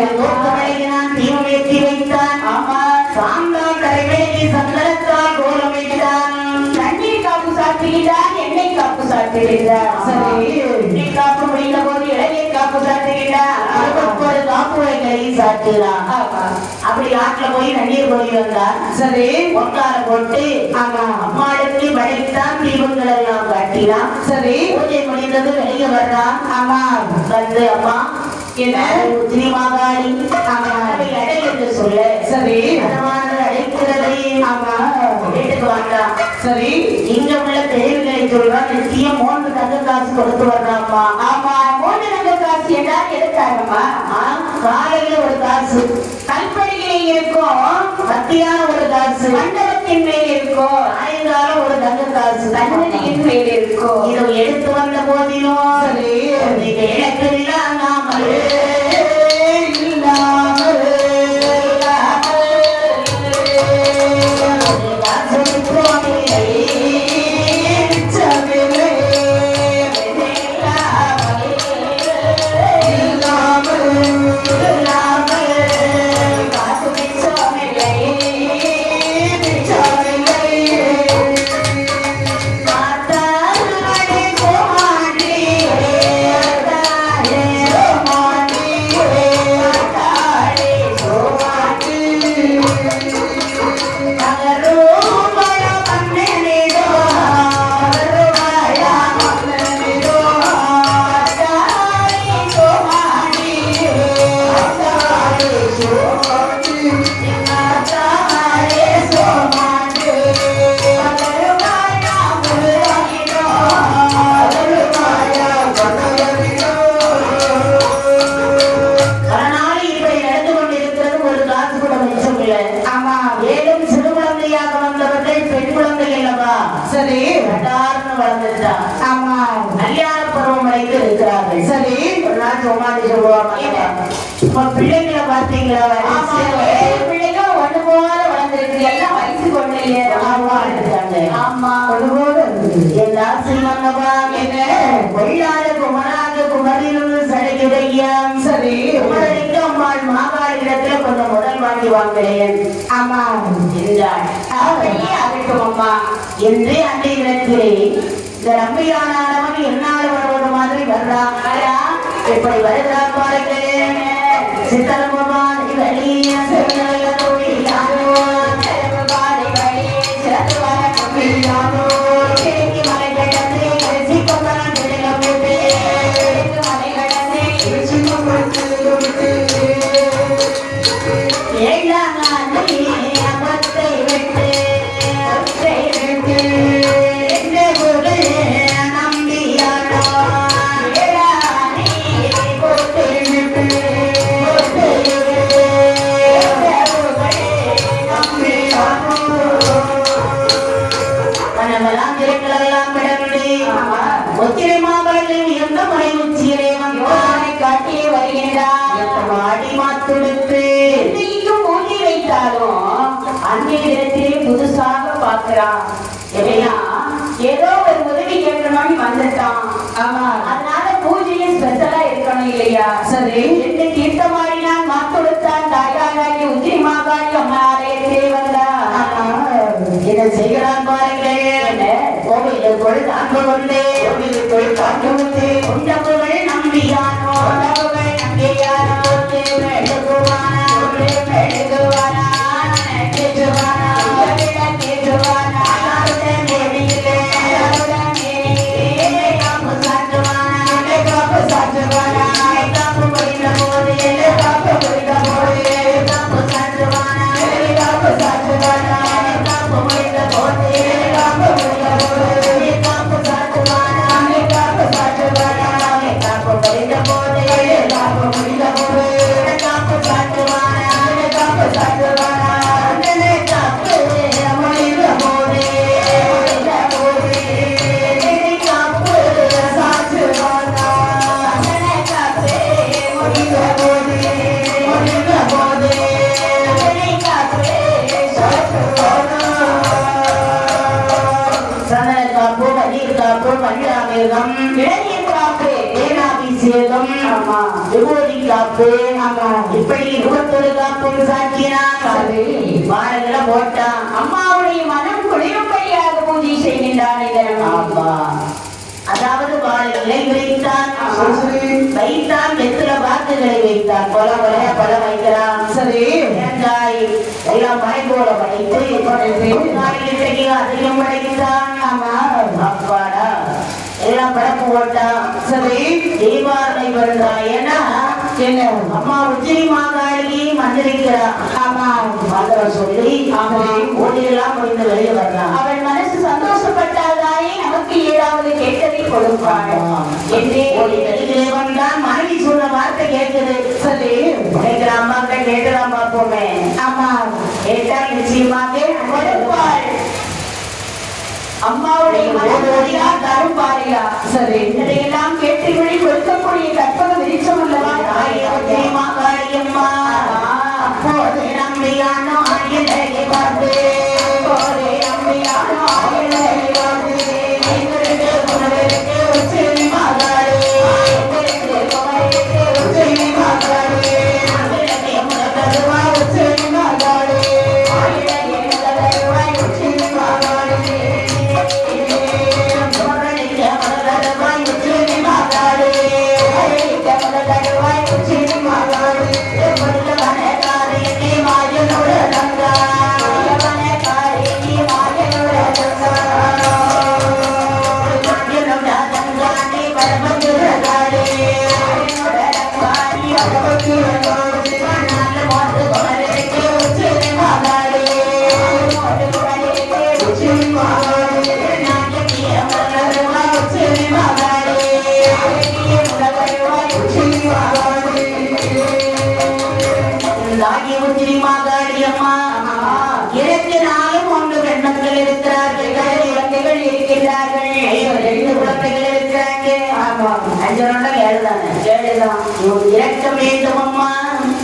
நான் தீபமேற்றி வைத்தான். ஆமா, சாந்தாம் கரைவேலி சந்தனத்தால் கோலம் வைத்தான். தண்ணீர் காப்பு சாத்துகிறார், எண்ணெய் காப்பு சாத்துகிறார். சரி, எண்ணெய் காப்பு முடிந்த போது இளைய காப்பு சாத்துகிறார். ஒரு காப்பு வைகளை சாத்துகிறான். அப்படி ஆற்றுல போய் தண்ணீர் போய் வந்தார். சரி, ஒட்டார போட்டு அம்மாளுக்கு படைத்தான். தீபங்கள் எல்லாம் காட்டினான். சரி, பூஜை முடிந்தது வெளியே வர்றான். ஆமா, வந்து அம்மா என்ன உத்திரிமாகாளி அடை என்று சொல்ல. சரி, அடைக்கிறது. ஆமா, வீட்டுக்கு வந்தான். சரி, இங்க உள்ள தெளிவுகளை சொல்றான். நிச்சயம் 3 தங்க காசு கொடுத்து வர்றாம்மா. ஆமா, 3 தங்க காசு என்றால் எதுக்காகமா? காலையில ஒரு காசு, கல்படியிலே இருக்கும். மத்தியான ஒரு காசு, மண்டபத்தின் மேல் இருக்கும். சாயங்காலம் ஒரு தங்க காசு, தண்ணீரின் மேல் இருக்கும். இதை எடுத்து வந்த போதிலும் சரி, நீங்க எனக்கு இல்லாமல் பிள்ளைங்களை பார்த்தீங்களா? பிள்ளைங்க ஒண்ணு போல வளர்ந்துருக்கு. எல்லாம் வயசு கொண்டு ஆமா, ஒண்ணு போல என் ஆசை மன்னவா என்ன கொள்ளாத குமராத குமரிலிருந்து சடையுடையாம். சரி, குமரனுக்கு அம்மாள் மாகாளிடத்துல கொஞ்சம் முதல் வாங்கி வாங்கினேன். ஆமா என்றாள். ஆகட்டும் அம்மா என்று அன்றை இடத்திலே இந்த நம்பியானவன் என்னால் வருவது மாதிரி வர்றான். எப்படி வருகிறார் பாருங்க. சித்தரம்பமான் வெளிய செல்ல தொழிலானோ செலவுபாடி வெளியே சிறந்து வர கொள்ளியானோ கிழக்கி மலை கடந்து கரிசி கொண்டான் கிழங்க போட்டு மலை கடந்து கரிசி ஏழாங்கி அமத்தை விட்டு நம்பியானோ ஒத்திரை மாவட்டம் எந்த மலை உச்சியிலே வந்து காட்டி வருகின்றார். வாடி மாத்துடுத்து இன்றைக்கும் மூடி வைத்தாலும் அன்றைய இடத்திலே புதுசாக பார்க்கிறான். ஏதோ ஒரு உதவி கேட்கணும்னு வந்துட்டான். ஆமா, அதனால பூஜையை ஸ்பெஷலா இருக்கணும் இல்லையா? சரி, ரெண்டு தீர்த்தமாடி நான் மாத்தொடுத்தான். தாயாராகி உத்திரி மாகாளி அம்மா ஆலயத்திலே வந்தா. இதை செய்கிறான் பாருங்கள். கோவிலுக்குள் தாங்க வந்து கோவிலுக்குள் தாங்க வந்து உண்டப்புகள் நம்பியானோ உண்டப்புகள் நம்பியானோ மெழுகுவானா மெழுகுவானா கேட்டுவானா கேட்டுவானா மேடியிலே காப்பு சாட்டுவானா காப்பு சாட்டுவானா காப்பு படிந்த போது அபிஷேகம், இளநீர் காப்பு, தேனாபிஷேகம், ஆமா. விபூதி காப்பு, ஆமா. இப்படி 21 காப்பும் சாக்கினான். சரி. மாலைகளை போட்டான். அம்மாவுடைய மனம் குளிரும்படியாக பூஜை செய்கின்றான் இதனம். ஆமா. அதாவது வாழைகளை வைத்தான், சரி வைத்தான், வெற்றில வாக்குகளை வைத்தான், கொல கொலையா பழம் வைக்கிறான். சரி. தேங்காய் எல்லாம் மலை போல படைத்து இன்றைக்கு அதிகம் படைத்தான். ஆமா. அப்பாடா எல்லாம் படப்பு போட்டான். சரி. தீபாவளி வருகிறான். ஏன்னா என்ன? அம்மா உச்சினி மாகாளி மந்திரிக்கிறான். ஆமா. மந்திரம் சொல்லி ஆமா. ஓடியெல்லாம் முடிந்து வெளியே வரலாம். அவள் மனசு சந்தோஷப்பட்டாதானே நமக்கு ஏதாவது கேட்டதை கொடுப்பாள் என்றே வந்தான். மனைவி சொன்ன வார்த்தை கேட்குது. சரி. நினைக்கிற அம்மா கிட்ட கேட்டுதான் பார்ப்போமே. ஆமா. கேட்டா நிச்சயமாக கொடுப்பாள். அம்மாவுடைய மனதோடியா தரும்பாரியா. சரி. இதையெல்லாம் கேட்டு வழி கொடுக்கக்கூடிய கற்பக விரிச்சம் அல்லவா உச்சினி மாகாளியம்மா அப்போது நம்பியானோ ஆயிலே பார்த்து போரே அம்மையானோ ஆயிலே வந்து எங்களுக்கு உணவிற்கு உச்சினி மாகாளி, எங்களுக்கு குமரிக்கு உச்சினி மாகாளி, அகிலமே முதல்வருவாய் உச்சினி மாகாளி, ஆயிலே முதல்வருவாய் உச்சினி மாகாளி. முரளிக்க முதல்வருவாய் உச்சினி மாகாளி, ஆயிலே முதல்வருவாய் உச்சினி மாகாளி. புல்லவன காரியத்தை மாயனோடு தந்தார். புல்லவன காரிணி மாயனோட தந்தார். மாயனோட தந்தானே பரமகுருகாளி, மாயனோட தந்தானி பரமகுருகாளி. நல்ல மோட்டு குமரனுக்கு உச்சினி மாகாளி, மோட்டு குமரனுக்கு உச்சினி மாகாளி. நாயகிய முதல்வருவாய் உச்சினி மாகாளி, நாயகிய முதல்வருவாய் உச்சினி மாகாளி. தாகி உச்சினி மாகாளி அம்மா. இரண்டு நாளும் 1 பெண்மக்கள் இருக்கிறார்கள். குழந்தைகள் இருக்கின்றார்கள். 2 குழந்தைகள் இருக்கிறாங்க. ஆமா. 5 7 தானே. 7 தான். இறக்க வேண்டும் அம்மா.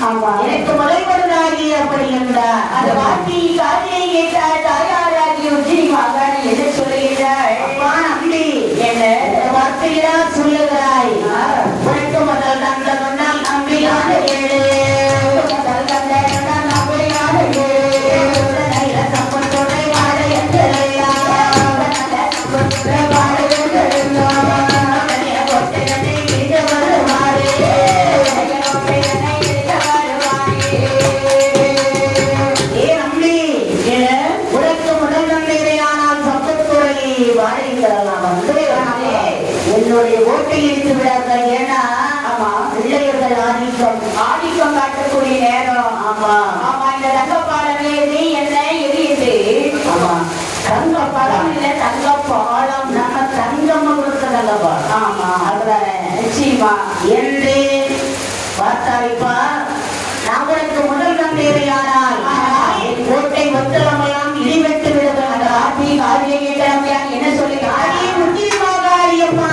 ஆமா. எனக்கு முளைப்படுதாகி அப்படி என்றார். அந்த வார்த்தையை காதிலே கேட்டால் தாயாராகிய உச்சினி மாகாளி என்ன சொல்லுகிறாள்? அப்பா நம்பி என்ன? இந்த வார்த்தையா சொல்லுகிறாய். உனக்கு முதல் தந்த சொன்னால் நம்பியான ஏழு முதல் தந்தையருடன் நம்பிக்கையாக இரு. நல்ல சம்பத்தோட வாழ என்றெல்லாம் நல்ல சம்பத்துடன் வாழ வேண்டுமெல்லாம். நிறைய கொட்டைகளை இங்க வருவாரே. உடைய நம்பிக்கையை இருக்க வருவாயே. ஏ நம்பி, உனக்கு முதல் நன்மையானால் சம்பத்துறை வாழைகளெல்லாம் வந்து என்னுடைய ஓட்டை இழுத்து விடார்கள். ஏன்னா ஆமா. பிள்ளைகள் ஆதிக்கம். ஆதிக்கம் காட்டக்கூடிய நேரம். ஆமா ஆமா. இந்த தங்கப்பாலமே நீ என்ன எரியுது? ஆமா தங்க பழம் இல்ல தங்க பாலம். நம்ம தங்கம் கொடுக்கறதல்லவா. ஆமா. அதுதானே நிச்சயமா. என்று பார்த்தாரிப்பா. நான் உனக்கு முதல் நன்மையானால் என் கோட்டை ஒத்தலமெல்லாம் இடிவெட்டு விடுகிறார். ஆதி காதிலே கேட்டா என்ன சொல்லுகிறாய்? உச்சினிமாகாளியம்மா.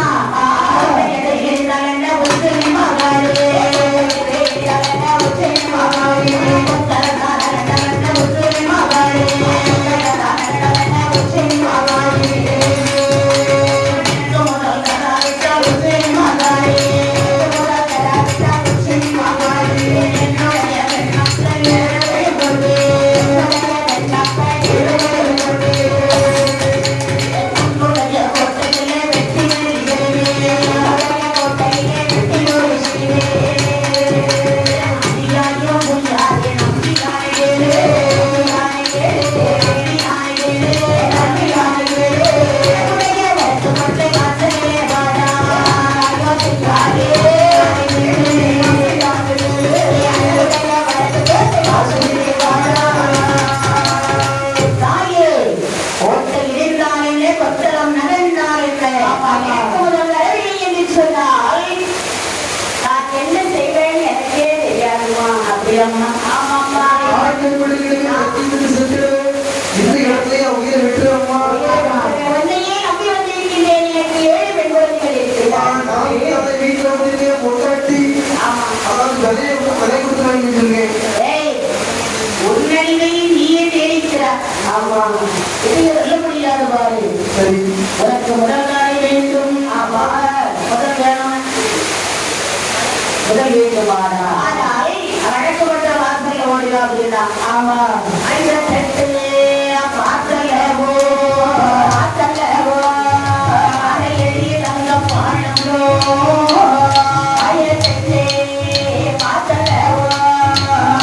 எதை இருந்தால் என்ன உச்சினிமாகாளி. உச்சினி மாகாளி. உச்சினிமாகாளி. உச்சினி மாகாளி. முதல் கதாவிட்ட உச்சினிமாகாளி. உச்சினி மாகாளி. என்னுடைய பெண்மக்கள் ஏழை கொண்டு உன்னுடைய கோட்டையிலே வெற்றி வெளியிடுவேன். கோட்டையிலே வெற்றி கொள்கிறேன். அதிகாரியம் புரியாதே நம்பினாய் கேளு. நம்பினாய் கேளு. உன்னுடைய வெற்றி கொட்டை வாசலிலே வாடா. அதிகாரியே தாயே, கோட்டை இடிந்தாலே கொத்தளம் நகர்ந்தாலே முதல் வரவில்லை என்று சொன்னால் நான் என்ன செய்வேன் எனக்கே தெரியாதுமா. அப்படியம்மா. ஆமாம்மா. ஆட்கள் பிள்ளைகளுக்கு ரத்தினத்துக்கு செலுத்துறது இந்த இடத்துலயே உயிரை விட்டுறோம்மா. உன்னையே நம்பி வந்திருக்கின்றேன். எனக்கு 7 பெண் குழந்தைகள் இருக்கிறார்கள். நான் அந்த வீட்டுல வந்து பொட்டாட்டி ஆமா. அதாவது விலை கொடுத்து வாங்கி வச்சிருக்கேன். ஏய், உன்னடிமையை நீயே தேடிக்கிறாய். ஆமா. இதை சொல்ல முடியாது பாரு. சரி உனக்கு முதல் நாள் வேண்டும். ஆமா. முதல் வேண்டுமானா ஆனால் வழக்கப்பட்ட வாசல்ல ஓடிடும் அப்படின்னா ஆமா அந்த தட்டு